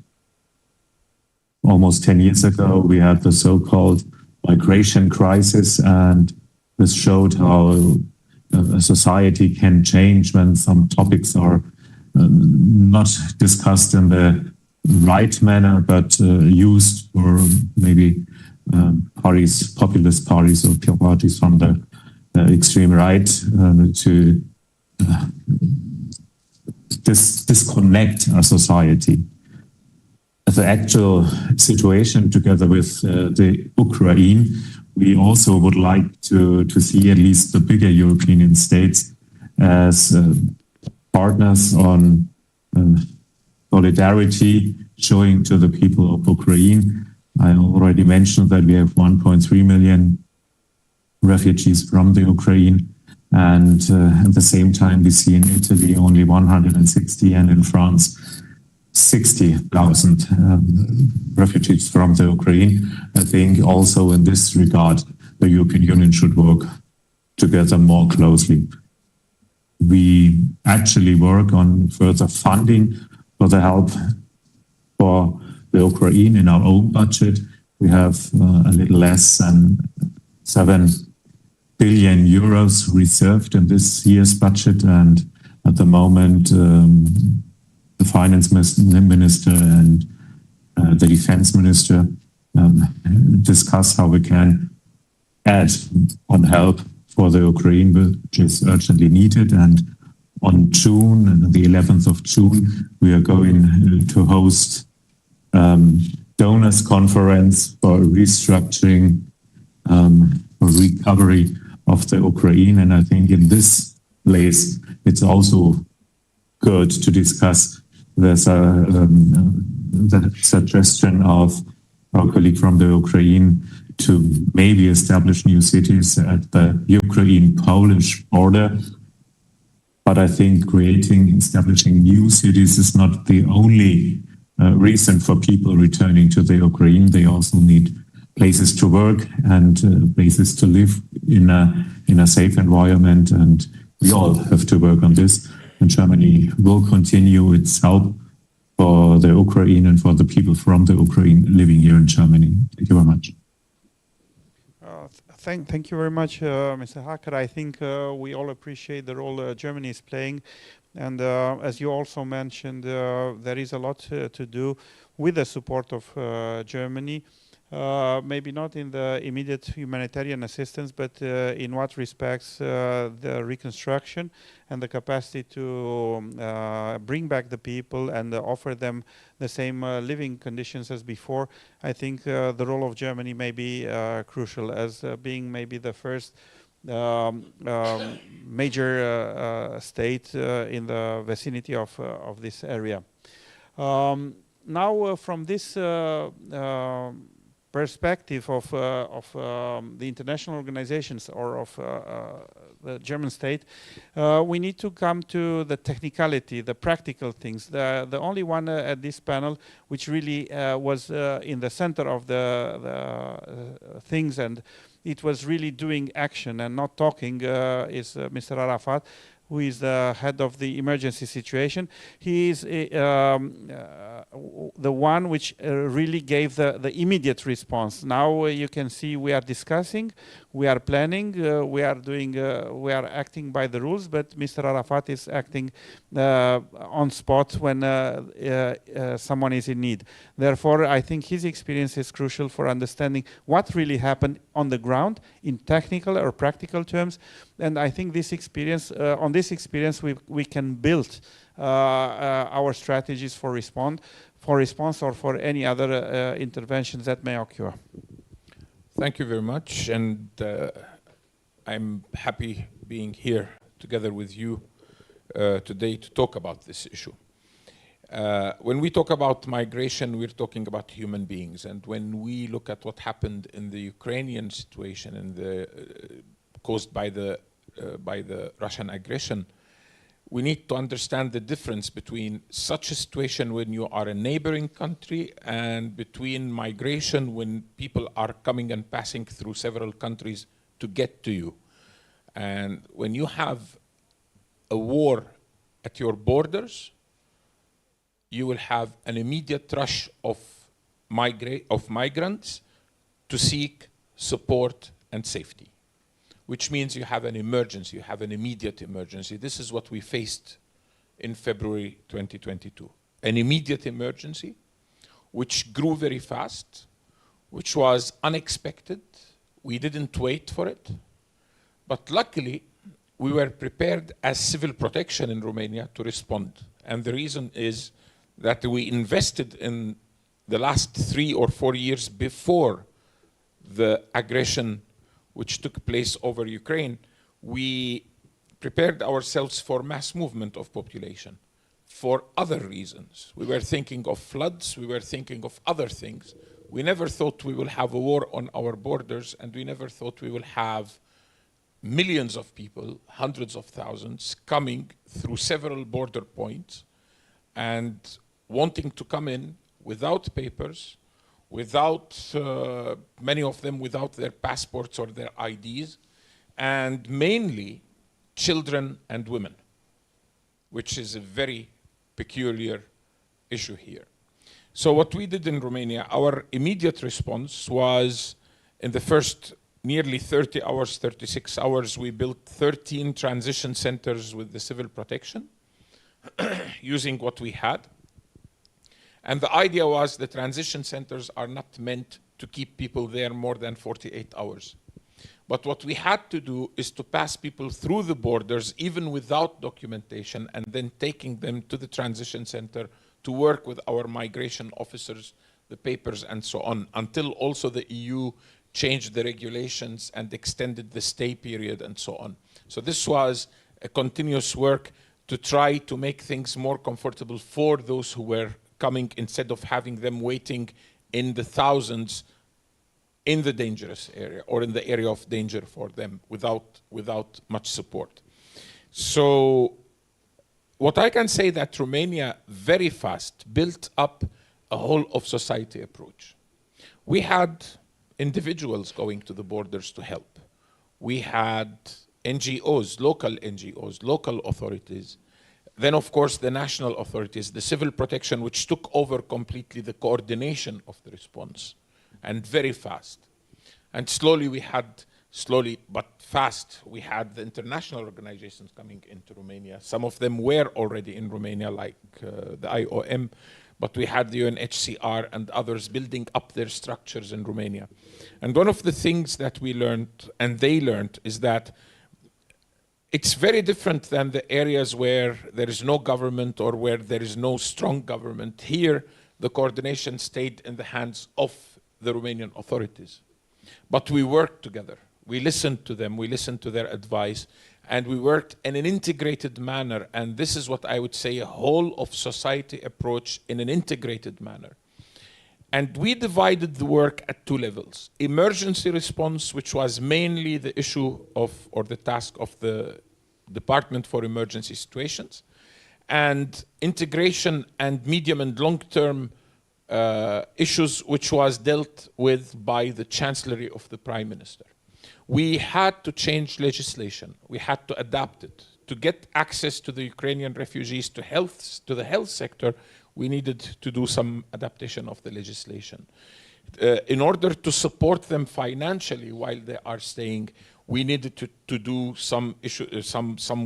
Almost 10 years ago, we had the so-called migration crisis, and this showed how a society can change when some topics are not discussed in the right manner, but used for maybe populist parties or parties from the extreme right to disconnect our society. The actual situation, together with the Ukraine, we also would like to see at least the bigger European states as partners on solidarity, showing to the people of Ukraine. I already mentioned that we have 1.3 million refugees from the Ukraine, and at the same time we see in Italy only 160, and in France 60,000 refugees from the Ukraine. I think also in this regard, the European Union should work together more closely. We actually work on further funding for the help for the Ukraine in our own budget. We have a little less than 7 billion euros reserved in this year's budget, and at the moment the finance minister and the defense minister discuss how we can add on help for the Ukraine, which is urgently needed. And on June, the 11th of June, we are going to host donors conference for restructuring, for recovery of the Ukraine. And I think in this place, it's also good to discuss the suggestion of our colleague from the Ukraine, to maybe establish new cities at the Ukraine-Polish border. But I think establishing new cities is not the only reason for people returning to the Ukraine. They also need places to work and places to live in a safe environment. And we all have to work on this. And Germany will continue its help for the Ukraine and for the people from the Ukraine living here in Germany. Thank you very much. Thank you very much, Mr. Hacker. I think we all appreciate the role Germany is playing. And as you also mentioned, there is a lot to do with the support of Germany. Maybe not in the immediate humanitarian assistance, but in what respects the reconstruction and the capacity to bring back the people and offer them the same living conditions as before. I think the role of Germany may be crucial as being maybe the first major state in the vicinity of this area. Now, from this perspective of the international organizations or of the German state, we need to come to the technicality, the practical things. The only one at this panel which really was in the center of the things, and it was really doing action and not talking, is Mr. Arafat, who is the head of the emergency situation. He is the one which really gave the immediate response. Now you can see we are discussing, we are planning, we are acting by the rules, but Mr. Arafat is acting on spot when someone is in need. Therefore, I think his experience is crucial for understanding what really happened on the ground in technical or practical terms. And I think this experience, on this experience, we can build our strategies for response or for any other interventions that may occur. Thank you very much, and I'm happy being here together with you today to talk about this issue. When we talk about migration, we're talking about human beings, and when we look at what happened in the Ukrainian situation and caused by the Russian aggression, we need to understand the difference between such a situation when you are a neighboring country and between migration when people are coming and passing through several countries to get to you. And when you have a war at your borders, you will have an immediate rush of migrants to seek support and safety, which means you have an emergency, you have an immediate emergency. This is what we faced in February 2022. An immediate emergency, which grew very fast, which was unexpected. We didn't wait for it. But luckily, we were prepared as civil protection in Romania to respond. And the reason is that we invested in the last 3 or 4 years before the aggression which took place over Ukraine. We prepared ourselves for mass movement of population for other reasons. We were thinking of floods, we were thinking of other things. We never thought we will have a war on our borders, and we never thought we will have millions of people, hundreds of thousands, coming through several border points and wanting to come in without papers, without, many of them without their passports or their IDs, and mainly children and women, which is a very peculiar issue here. So what we did in Romania, our immediate response was in the first nearly 30 hours, 36 hours, we built 13 transition centers with the civil protection using what we had. And the idea was the transition centers are not meant to keep people there more than 48 hours. But what we had to do is to pass people through the borders, even without documentation, and then taking them to the transition center to work with our migration officers, the papers, and so on, until also the EU changed the regulations and extended the stay period and so on. So this was a continuous work to try to make things more comfortable for those who were coming, instead of having them waiting in the thousands in the dangerous area or in the area of danger for them without much support. So what I can say that Romania very fast built up a whole of society approach. We had individuals going to the borders to help. We had NGOs, local authorities. Then, of course, the national authorities, the civil protection, which took over completely the coordination of the response, and very fast. And slowly but fast, we had the international organizations coming into Romania. Some of them were already in Romania, like the IOM, but we had the UNHCR and others building up their structures in Romania. And one of the things that we learned, and they learned, is that it's very different than the areas where there is no government or where there is no strong government. Here, the coordination stayed in the hands of the Romanian authorities. But we worked together. We listened to them, we listened to their advice, and we worked in an integrated manner. And this is what I would say a whole of society approach in an integrated manner. And we divided the work at two levels. Emergency response, which was mainly the issue of, or the task of the Department for Emergency Situations, and integration and medium and long-term issues, which was dealt with by the Chancellery of the Prime Minister. We had to change legislation. We had to adapt it. To get access to the Ukrainian refugees to the health sector, we needed to do some adaptation of the legislation. In order to support them financially while they are staying, we needed to do some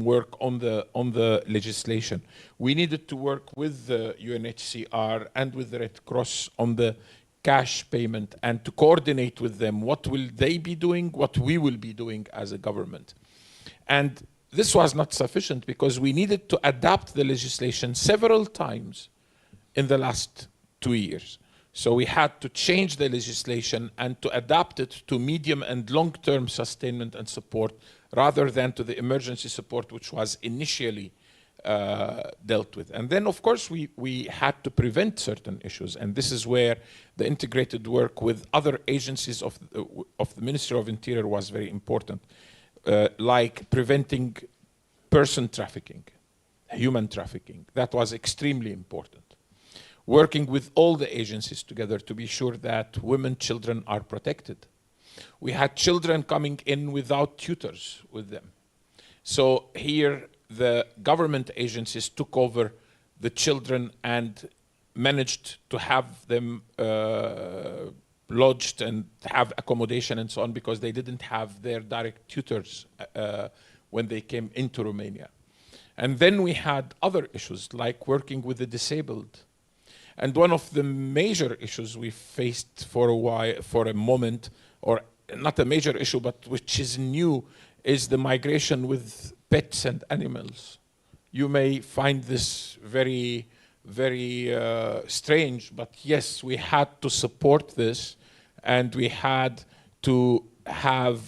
work on the legislation. We needed to work with the UNHCR and with the Red Cross on the cash payment and to coordinate with them what will they be doing, what we will be doing as a government. And this was not sufficient because we needed to adapt the legislation several times in the last 2 years. So we had to change the legislation and to adapt it to medium and long-term sustainment and support rather than to the emergency support which was initially dealt with. And then, of course, we had to prevent certain issues. And this is where the integrated work with other agencies of the Ministry of Interior was very important, like preventing person trafficking, human trafficking. That was extremely important. Working with all the agencies together to be sure that women, children are protected. We had children coming in without tutors with them. So here the government agencies took over the children and managed to have them lodged and have accommodation and so on because they didn't have their direct tutors when they came into Romania. And then we had other issues like working with the disabled. And one of the major issues we faced for a moment, or not a major issue, but which is new, is the migration with pets and animals. You may find this very, very strange, but yes, we had to support this, and we had to have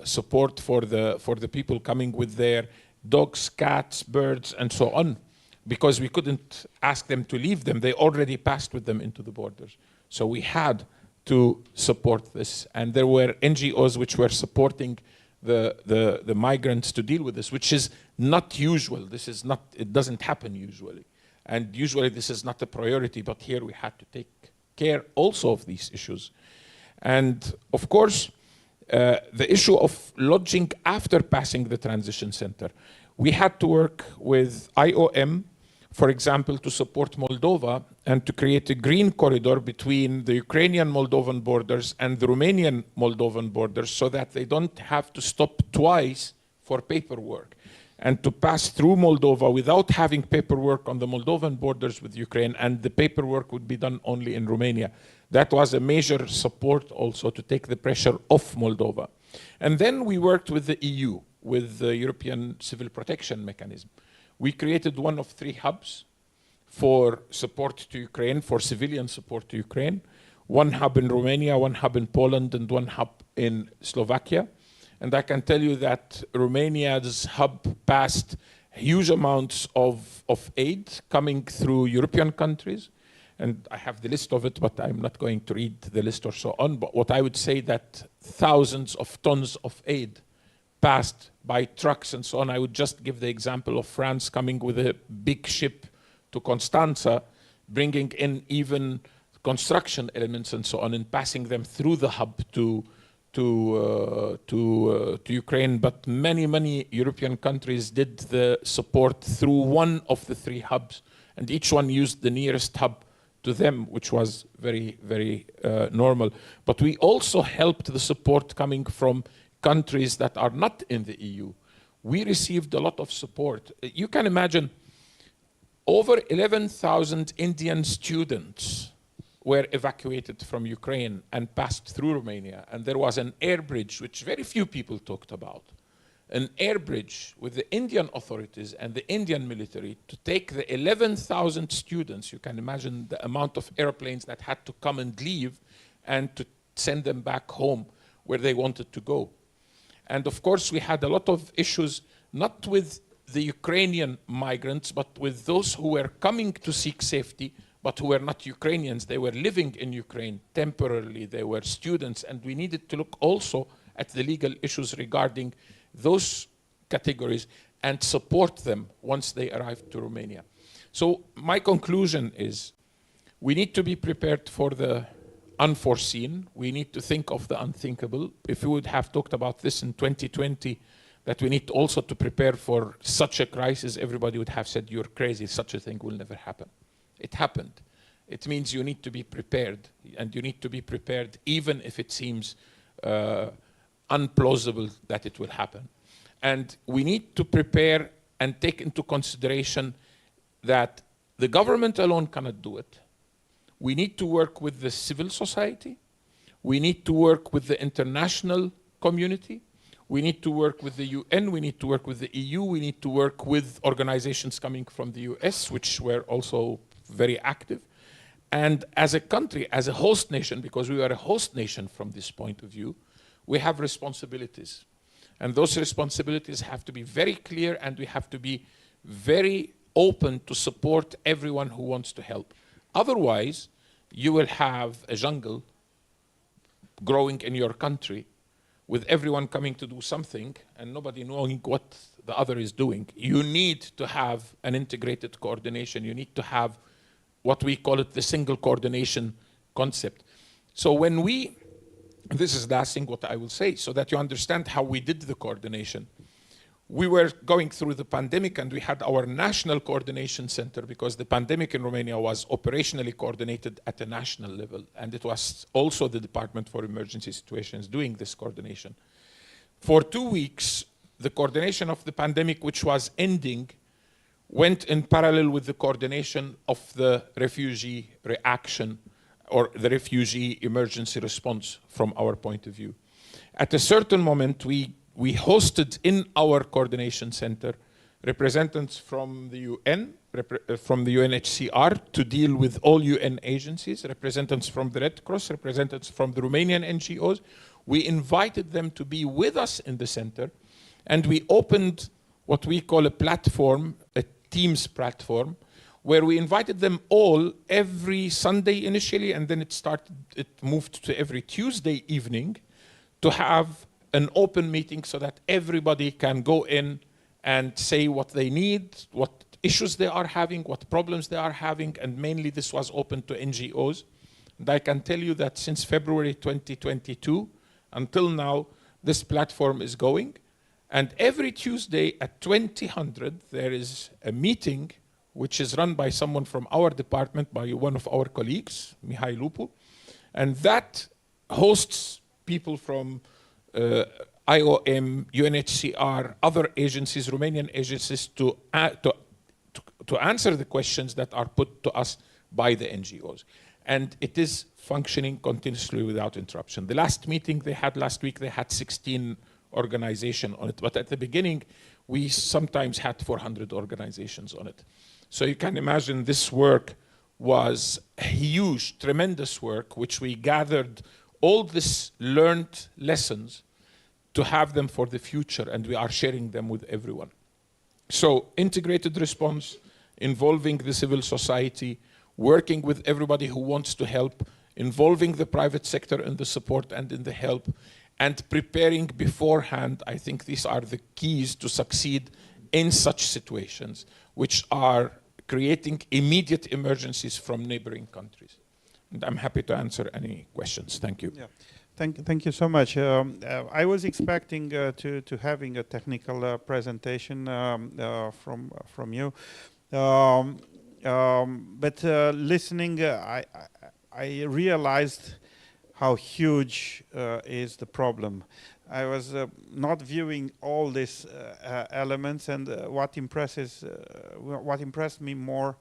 support for the people coming with their dogs, cats, birds, and so on. Because we couldn't ask them to leave them. They already passed with them into the borders. So we had to support this. And there were NGOs which were supporting the migrants to deal with this, which is not usual. It doesn't happen usually. And usually this is not a priority, but here we had to take care also of these issues. And of course, the issue of lodging after passing the transition center. We had to work with IOM, for example, to support Moldova and to create a green corridor between the Ukrainian-Moldovan borders and the Romanian-Moldovan borders so that they don't have to stop twice for paperwork and to pass through Moldova without having paperwork on the Moldovan borders with Ukraine, and the paperwork would be done only in Romania. That was a major support also to take the pressure off Moldova. And then we worked with the EU, with the European Civil Protection Mechanism. We created one of 3 hubs for support to Ukraine, for civilian support to Ukraine. One hub in Romania, one hub in Poland, and one hub in Slovakia. And I can tell you that Romania's hub passed huge amounts of aid coming through European countries. And I have the list of it, but I'm not going to read the list or so on. But what I would say that thousands of tons of aid passed by trucks and so on. I would just give the example of France coming with a big ship to Constanza, bringing in even construction elements and so on, and passing them through the hub to Ukraine. But many European countries did the support through one of the 3 hubs, and each one used the nearest hub to them, which was very normal. But we also helped the support coming from countries that are not in the EU. We received a lot of support. You can imagine over 11,000 Indian students were evacuated from Ukraine and passed through Romania. And there was an air bridge, which very few people talked about. An air bridge with the Indian authorities and the Indian military to take the 11,000 students. You can imagine the amount of airplanes that had to come and leave and to send them back home where they wanted to go. And of course, we had a lot of issues, not with the Ukrainian migrants, but with those who were coming to seek safety, but who were not Ukrainians. They were living in Ukraine temporarily. They were students, and we needed to look also at the legal issues regarding those categories and support them once they arrived to Romania. So my conclusion is we need to be prepared for the unforeseen. We need to think of the unthinkable. If we would have talked about this in 2020, that we need also to prepare for such a crisis, everybody would have said, you're crazy, such a thing will never happen. It happened. It means you need to be prepared, and you need to be prepared even if it seems unplausible that it will happen. And we need to prepare and take into consideration that the government alone cannot do it. We need to work with the civil society. We need to work with the international community. We need to work with the UN. We need to work with the EU. We need to work with organizations coming from the US, which were also very active. And as a country, as a host nation, because we are a host nation from this point of view, we have responsibilities. And those responsibilities have to be very clear, and we have to be very open to support everyone who wants to help. Otherwise, you will have a jungle growing in your country with everyone coming to do something and nobody knowing what the other is doing. You need to have an integrated coordination. You need to have what we call it the single coordination concept. So when this is the last thing what I will say, so that you understand how we did the coordination. We were going through the pandemic, and we had our national coordination center, because the pandemic in Romania was operationally coordinated at a national level, and it was also the Department for Emergency Situations doing this coordination. For 2 weeks, the coordination of the pandemic, which was ending, went in parallel with the coordination of the refugee reaction or the refugee emergency response from our point of view. At a certain moment, we hosted in our coordination center representatives from the UN, from the UNHCR to deal with all UN agencies, representatives from the Red Cross, representatives from the Romanian NGOs. We invited them to be with us in the center, and we opened what we call a platform, a Teams platform, where we invited them all every Sunday initially, and then it moved to every Tuesday evening to have an open meeting so that everybody can go in and say what they need, what issues they are having, what problems they are having, and mainly this was open to NGOs. And I can tell you that since February 2022 until now, this platform is going. And every Tuesday at 2000, there is a meeting which is run by someone from our department, by one of our colleagues, Mihai Lupu, and that hosts people from IOM, UNHCR, other agencies, Romanian agencies, to answer the questions that are put to us by the NGOs. And it is functioning continuously without interruption. The last meeting they had last week, they had 16 organizations on it. But at the beginning, we sometimes had 400 organizations on it. So you can imagine this work was huge, tremendous work, which we gathered all these learned lessons to have them for the future, and we are sharing them with everyone. So integrated response involving the civil society, working with everybody who wants to help, involving the private sector in the support and in the help, and preparing beforehand. I think these are the keys to succeed in such situations, which are creating immediate emergencies from neighboring countries. And I'm happy to answer any questions. Thank you. Yeah. Thank you so much. I was expecting to having a technical presentation from you, but listening, I realized how huge is the problem. I was not viewing all these elements, and what impressed me more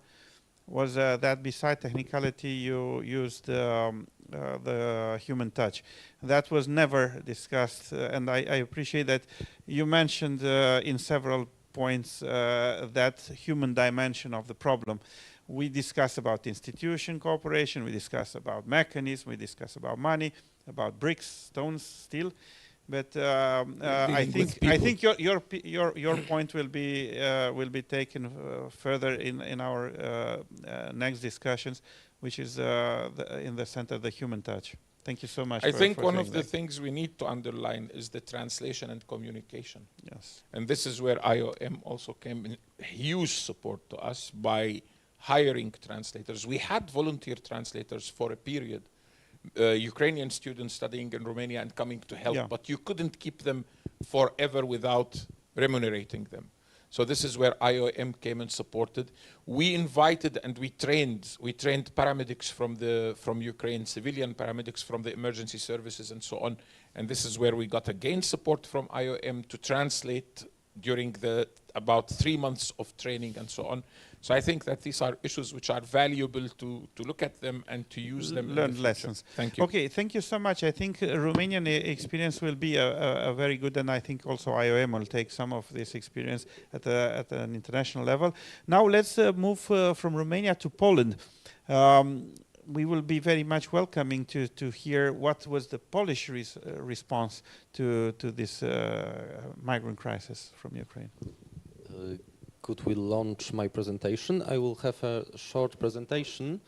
was that beside technicality, you used the human touch. That was never discussed, and I appreciate that you mentioned in several points that human dimension of the problem. We discuss about institution cooperation, we discuss about mechanism, we discuss about money, about bricks, stones, steel. But I think your point will be taken further in our next discussions, which is in the center, the human touch. Thank you so much. I think one of the things we need to underline is the translation and communication. Yes. And this is where IOM also came in huge support to us by hiring translators. We had volunteer translators for a period. Ukrainian students studying in Romania and coming to help, but you couldn't keep them forever without remunerating them. So this is where IOM came and supported. We invited and we trained paramedics from Ukraine, civilian paramedics from the emergency services and so on. And this is where we got again support from IOM to translate during about 3 months of training and so on. So I think that these are issues which are valuable to look at them and to use them. Learn lessons. Thank you. Okay, thank you so much. I think Romanian experience will be a very good, and I think also IOM will take some of this experience at an international level. Now let's move from Romania to Poland. We will be very much welcoming to hear what was the Polish response to this migrant crisis from Ukraine. Could we launch my presentation? I will have a short presentation.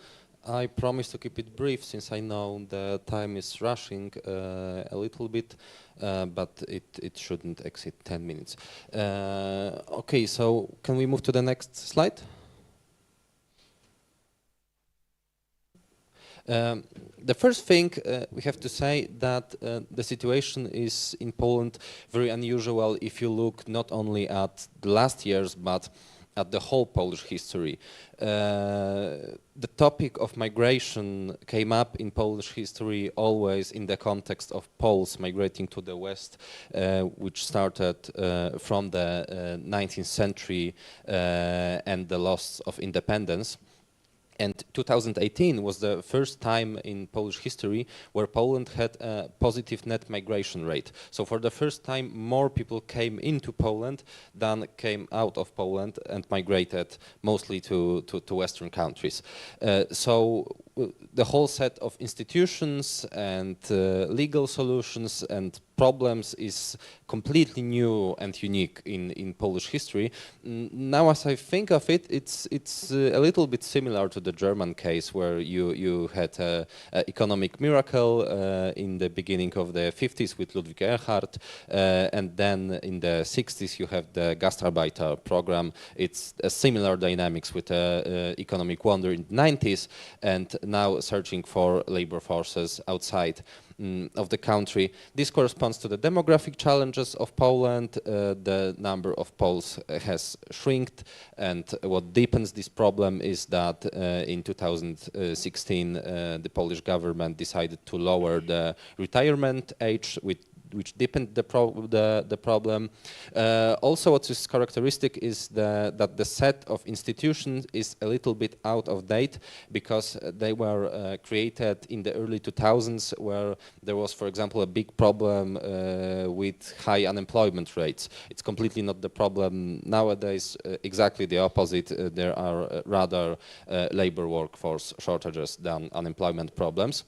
I promise to keep it brief since I know the time is rushing a little bit, but it shouldn't exceed 10 minutes. Okay, so can we move to the next slide? The first thing we have to say that the situation is in Poland very unusual if you look not only at the last years but at the whole Polish history. The topic of migration came up in Polish history always in the context of Poles migrating to the West, which started from the 19th century and the loss of independence. And 2018 was the first time in Polish history where Poland had a positive net migration rate. So for the first time, more people came into Poland than came out of Poland and migrated mostly to Western countries. So the whole set of institutions and legal solutions and problems is completely new and unique in Polish history. Now, as I think of it, it's a little bit similar to the German case where you had an economic miracle in the beginning of the 50s with Ludwig Erhard, and then in the 60s you have the Gastarbeiter program. It's a similar dynamics with economic wonder in the 90s, and now searching for labor forces outside of the country. This corresponds to the demographic challenges of Poland. The number of Poles has shrinked, and what deepens this problem is that in 2016 the Polish government decided to lower the retirement age, which deepened the problem. Also, what is characteristic is that the set of institutions is a little bit out of date because they were created in the early 2000s, where there was, for example, a big problem with high unemployment rates. It's completely not the problem nowadays, exactly the opposite. There are rather labor workforce shortages than unemployment problems.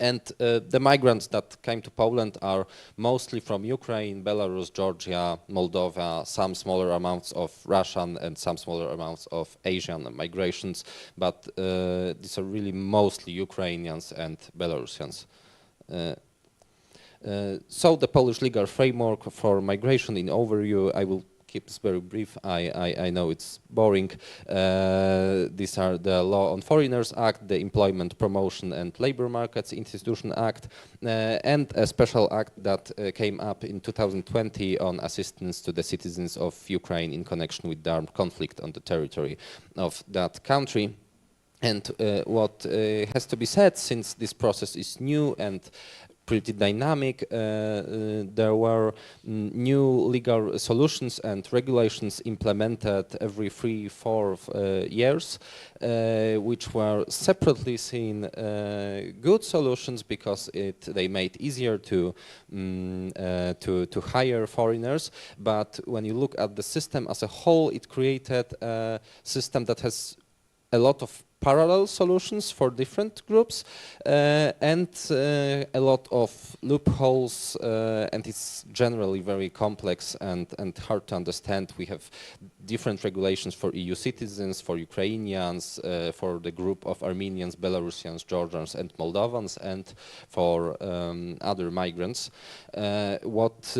And the migrants that came to Poland are mostly from Ukraine, Belarus, Georgia, Moldova, some smaller amounts of Russian and some smaller amounts of Asian migrations, but these are really mostly Ukrainians and Belarusians. So the Polish legal framework for migration in overview, I will keep this very brief. I know it's boring. These are the Law on Foreigners Act, the Employment Promotion and Labor Markets Institution Act, and a special act that came up in 2020 on assistance to the citizens of Ukraine in connection with the armed conflict on the territory of that country. And what has to be said, since this process is new and pretty dynamic, there were new legal solutions and regulations implemented every 3-4 years, which were separately seen good solutions because they made easier to hire foreigners. But when you look at the system as a whole, it created a system that has a lot of parallel solutions for different groups and a lot of loopholes, and it's generally very complex and hard to understand. We have different regulations for EU citizens, for Ukrainians, for the group of Armenians, Belarusians, Georgians and Moldovans, and for other migrants. What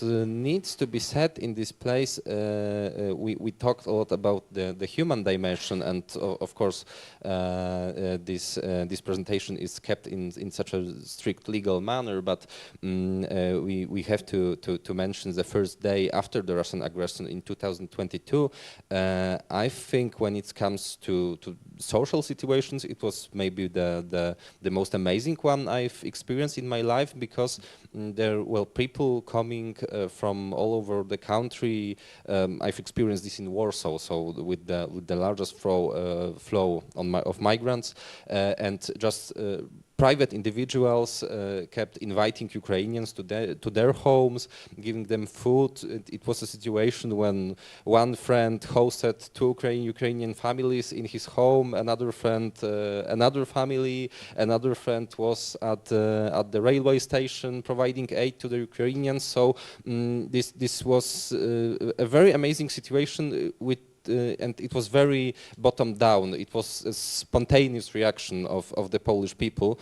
needs to be said in this place, we talked a lot about the human dimension, and of course this presentation is kept in such a strict legal manner, but we have to mention the first day after the Russian aggression in 2022. I think when it comes to social situations, it was maybe the most amazing one I've experienced in my life, because there were people coming from all over the country. I've experienced this in Warsaw, so with the largest flow of migrants, and just private individuals kept inviting Ukrainians to their homes, giving them food. It was a situation when one friend hosted 2 Ukrainian families in his home, another friend another family, another friend was at the railway station providing aid to the Ukrainians. So this was a very amazing situation with. And it was very bottom down. It was a spontaneous reaction of the Polish people,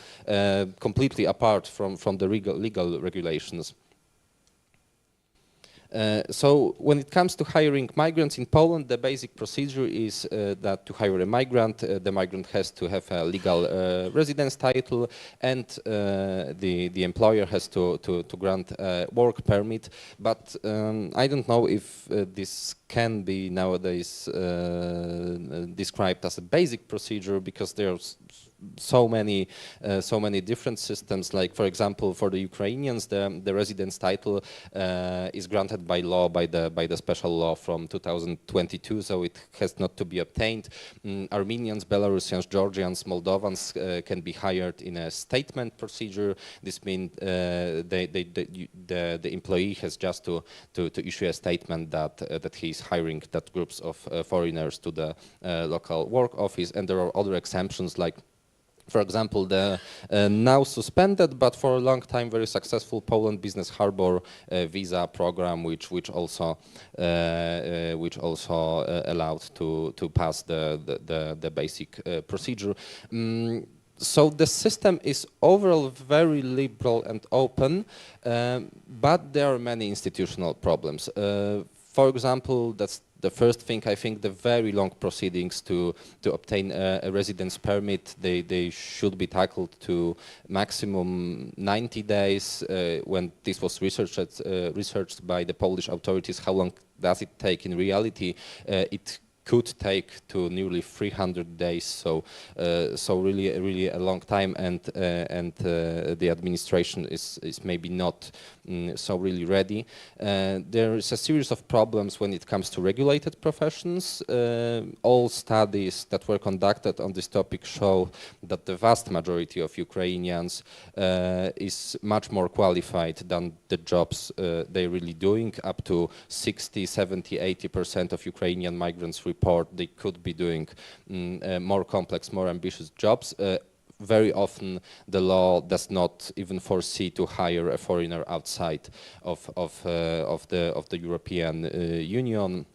completely apart from the legal regulations. So when it comes to hiring migrants in Poland, the basic procedure is that to hire a migrant, the migrant has to have a legal residence title, and the employer has to grant a work permit. But I don't know if this can be nowadays described as a basic procedure, because there's so many different systems. Like, for example, for the Ukrainians, the residence title is granted by law, by the special law from 2022, so it has not to be obtained. Armenians, Belarusians, Georgians, Moldovans can be hired in a statement procedure. This means the employee has just to issue a statement that he is hiring that groups of foreigners to the local work office. And there are other exemptions, like, for example, the now suspended, but for a long time very successful Poland Business Harbor visa program, which also allowed to pass the basic procedure. So the system is overall very liberal and open, but there are many institutional problems. For example, that's the first thing. I think the very long proceedings to obtain a residence permit, they should be tackled to maximum 90 days. When this was researched by the Polish authorities, how long does it take in reality? It could take to nearly 300 days, so really a long time, and the administration is maybe not so really ready. There is a series of problems when it comes to regulated professions. All studies that were conducted on this topic show that the vast majority of Ukrainians is much more qualified than the jobs they're really doing. Up to 60, 70, 80% of Ukrainian migrants report they could be doing more complex, more ambitious jobs. very often the law does not even foresee to hire a foreigner outside of the European Union.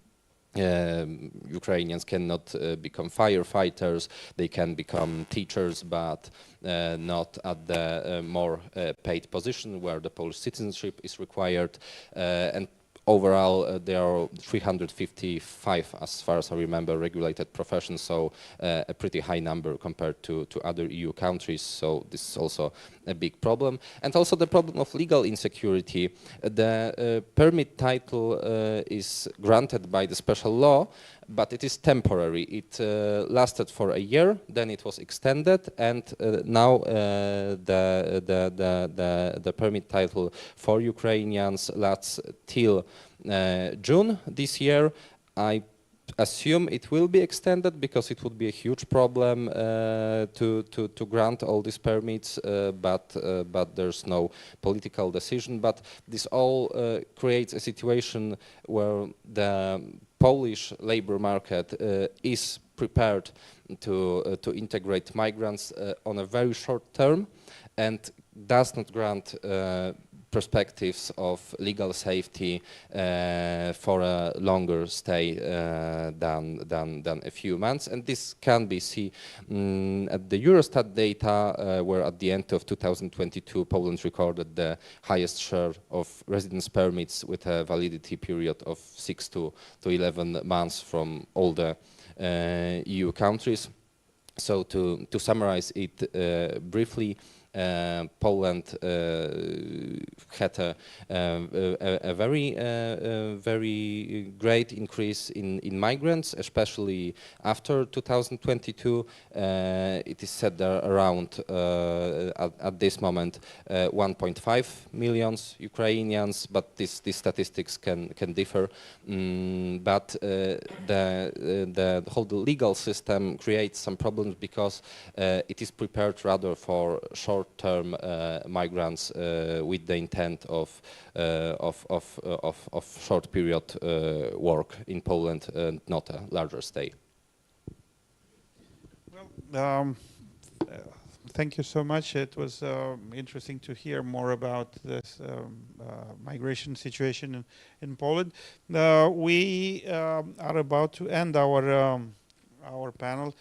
Ukrainians cannot become firefighters, they can become teachers, but not at the more paid position where the Polish citizenship is required. And overall, there are 355, as far as I remember, regulated professions, so a pretty high number compared to other EU countries, so this is also a big problem. And also the problem of legal insecurity. The permit title is granted by the special law, but it is temporary. It lasted for a year, then it was extended, and now the permit title for Ukrainians lasts till June this year. I assume it will be extended because it would be a huge problem to grant all these permits, but there's no political decision. But this all creates a situation where the Polish labor market is prepared to integrate migrants on a very short term and does not grant perspectives of legal safety for a longer stay than a few months. And this can be seen at the Eurostat data, where at the end of 2022, Poland recorded the highest share of residence permits with a validity period of 6 to 11 months from all the EU countries. So to summarize it briefly, Poland had a very great increase in migrants, especially after 2022. It is said there around, at this moment, 1.5 million Ukrainians, but these statistics can differ. But the whole legal system creates some problems because it is prepared rather for short-term migrants with the intent of short period work in Poland and not a larger stay. Well, thank you so much. It was interesting to hear more about this migration situation in Poland. We are about to end our panel.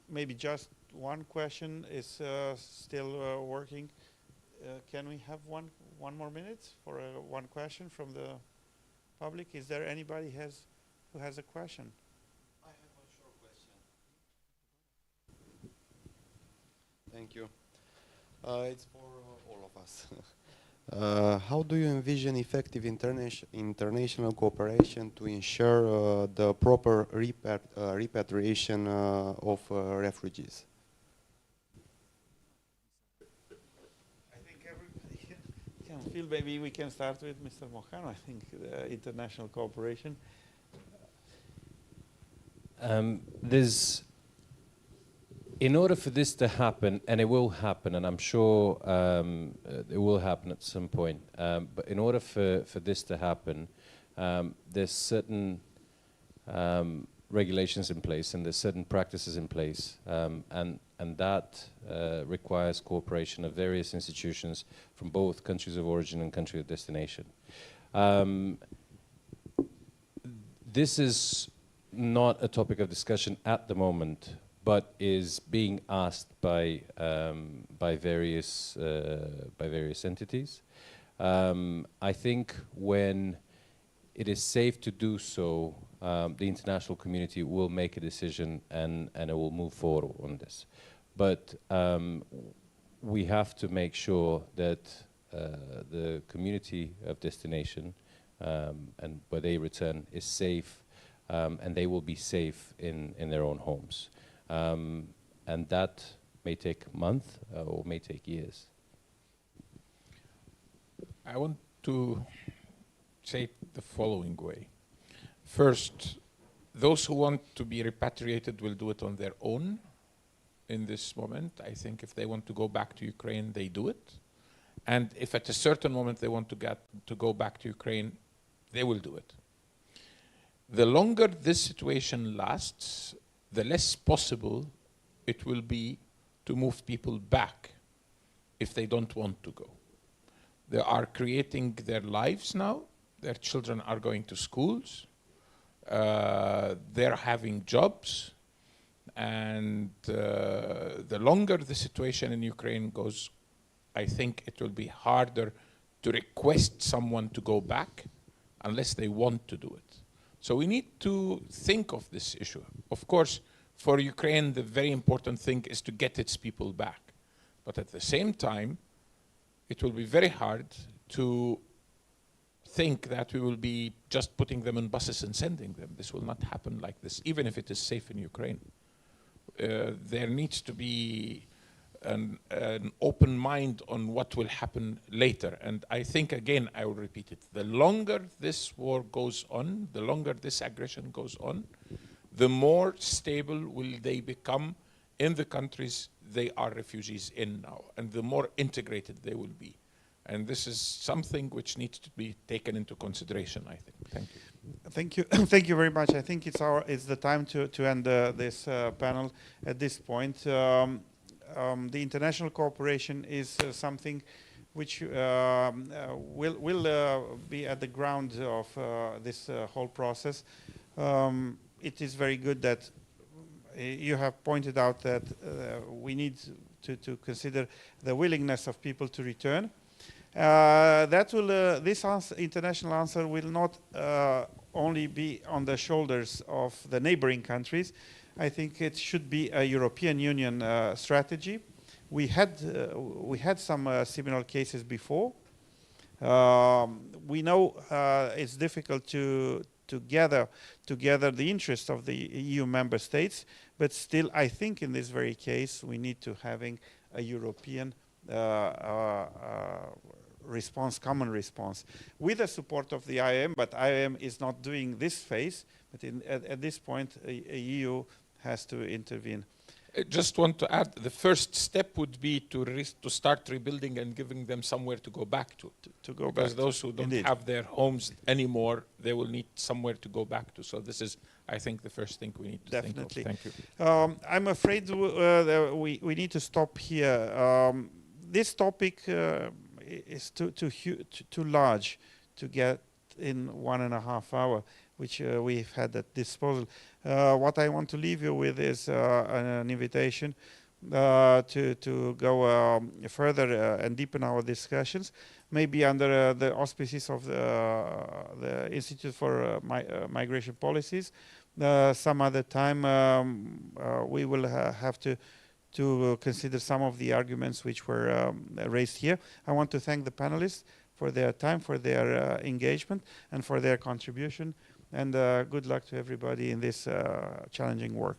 Maybe just one question is still working. Can we have one more minute for one question from the public? Is there anybody who has a question? I have a short question. Thank you. It's for all of us. How do you envision effective international cooperation to ensure the proper repatriation of refugees? I think everybody can feel. Maybe we can start with Mr. Mohano. I think international cooperation. In order for this to happen, and it will happen, and I'm sure it will happen at some point, but in order for this to happen, there's certain regulations in place and there's certain practices in place, and that requires cooperation of various institutions from both countries of origin and country of destination. This is not a topic of discussion at the moment, but is being asked by various entities. I think when it is safe to do so, the international community will make a decision and it will move forward on this. But we have to make sure that the community of destination and where they return is safe, and they will be safe in their own homes. And that may take months or may take years. I want to say it the following way. First, those who want to be repatriated will do it on their own in this moment. I think if they want to go back to Ukraine, they do it. And if at a certain moment they want to go back to Ukraine, they will do it. The longer this situation lasts, the less possible it will be to move people back if they don't want to go. They are creating their lives now. Their children are going to schools. They're having jobs. And the longer the situation in Ukraine goes, I think it will be harder to request someone to go back unless they want to do it. So we need to think of this issue. Of course, for Ukraine, the very important thing is to get its people back. But at the same time, it will be very hard to think that we will be just putting them in buses and sending them. This will not happen like this, even if it is safe in Ukraine. There needs to be an open mind on what will happen later. And I think, again, I will repeat it, the longer this war goes on, the longer this aggression goes on, the more stable will they become in the countries they are refugees in now, and the more integrated they will be. And this is something which needs to be taken into consideration, I think. Thank you. Thank you. Thank you very much. I think it's the time to end this panel at this point. The international cooperation is something which will be at the ground of this whole process. It is very good that you have pointed out that we need to consider the willingness of people to return. This international answer will not only be on the shoulders of the neighboring countries. I think it should be a European Union strategy. We had some similar cases before. We know it's difficult to gather together the interests of the EU member states, but still, I think in this very case, we need to having a European response, common response, with the support of the IAM, but IAM is not doing this phase, but at this point, a EU has to intervene. I just want to add, the first step would be to start rebuilding and giving them somewhere to go back to. Because those who don't have their homes anymore, they will need somewhere to go back to. So this is, I think, the first thing we need to think of. Thank you. I'm afraid we need to stop here. This topic is too large to get in 1.5 hours, which we've had at disposal. What I want to leave you with is an invitation to go further and deepen our discussions, maybe under the auspices of the Institute for Migration Policies. Some other time we will have to consider some of the arguments which were raised here. I want to thank the panelists for their time, for their engagement, and for their contribution. And good luck to everybody in this challenging work.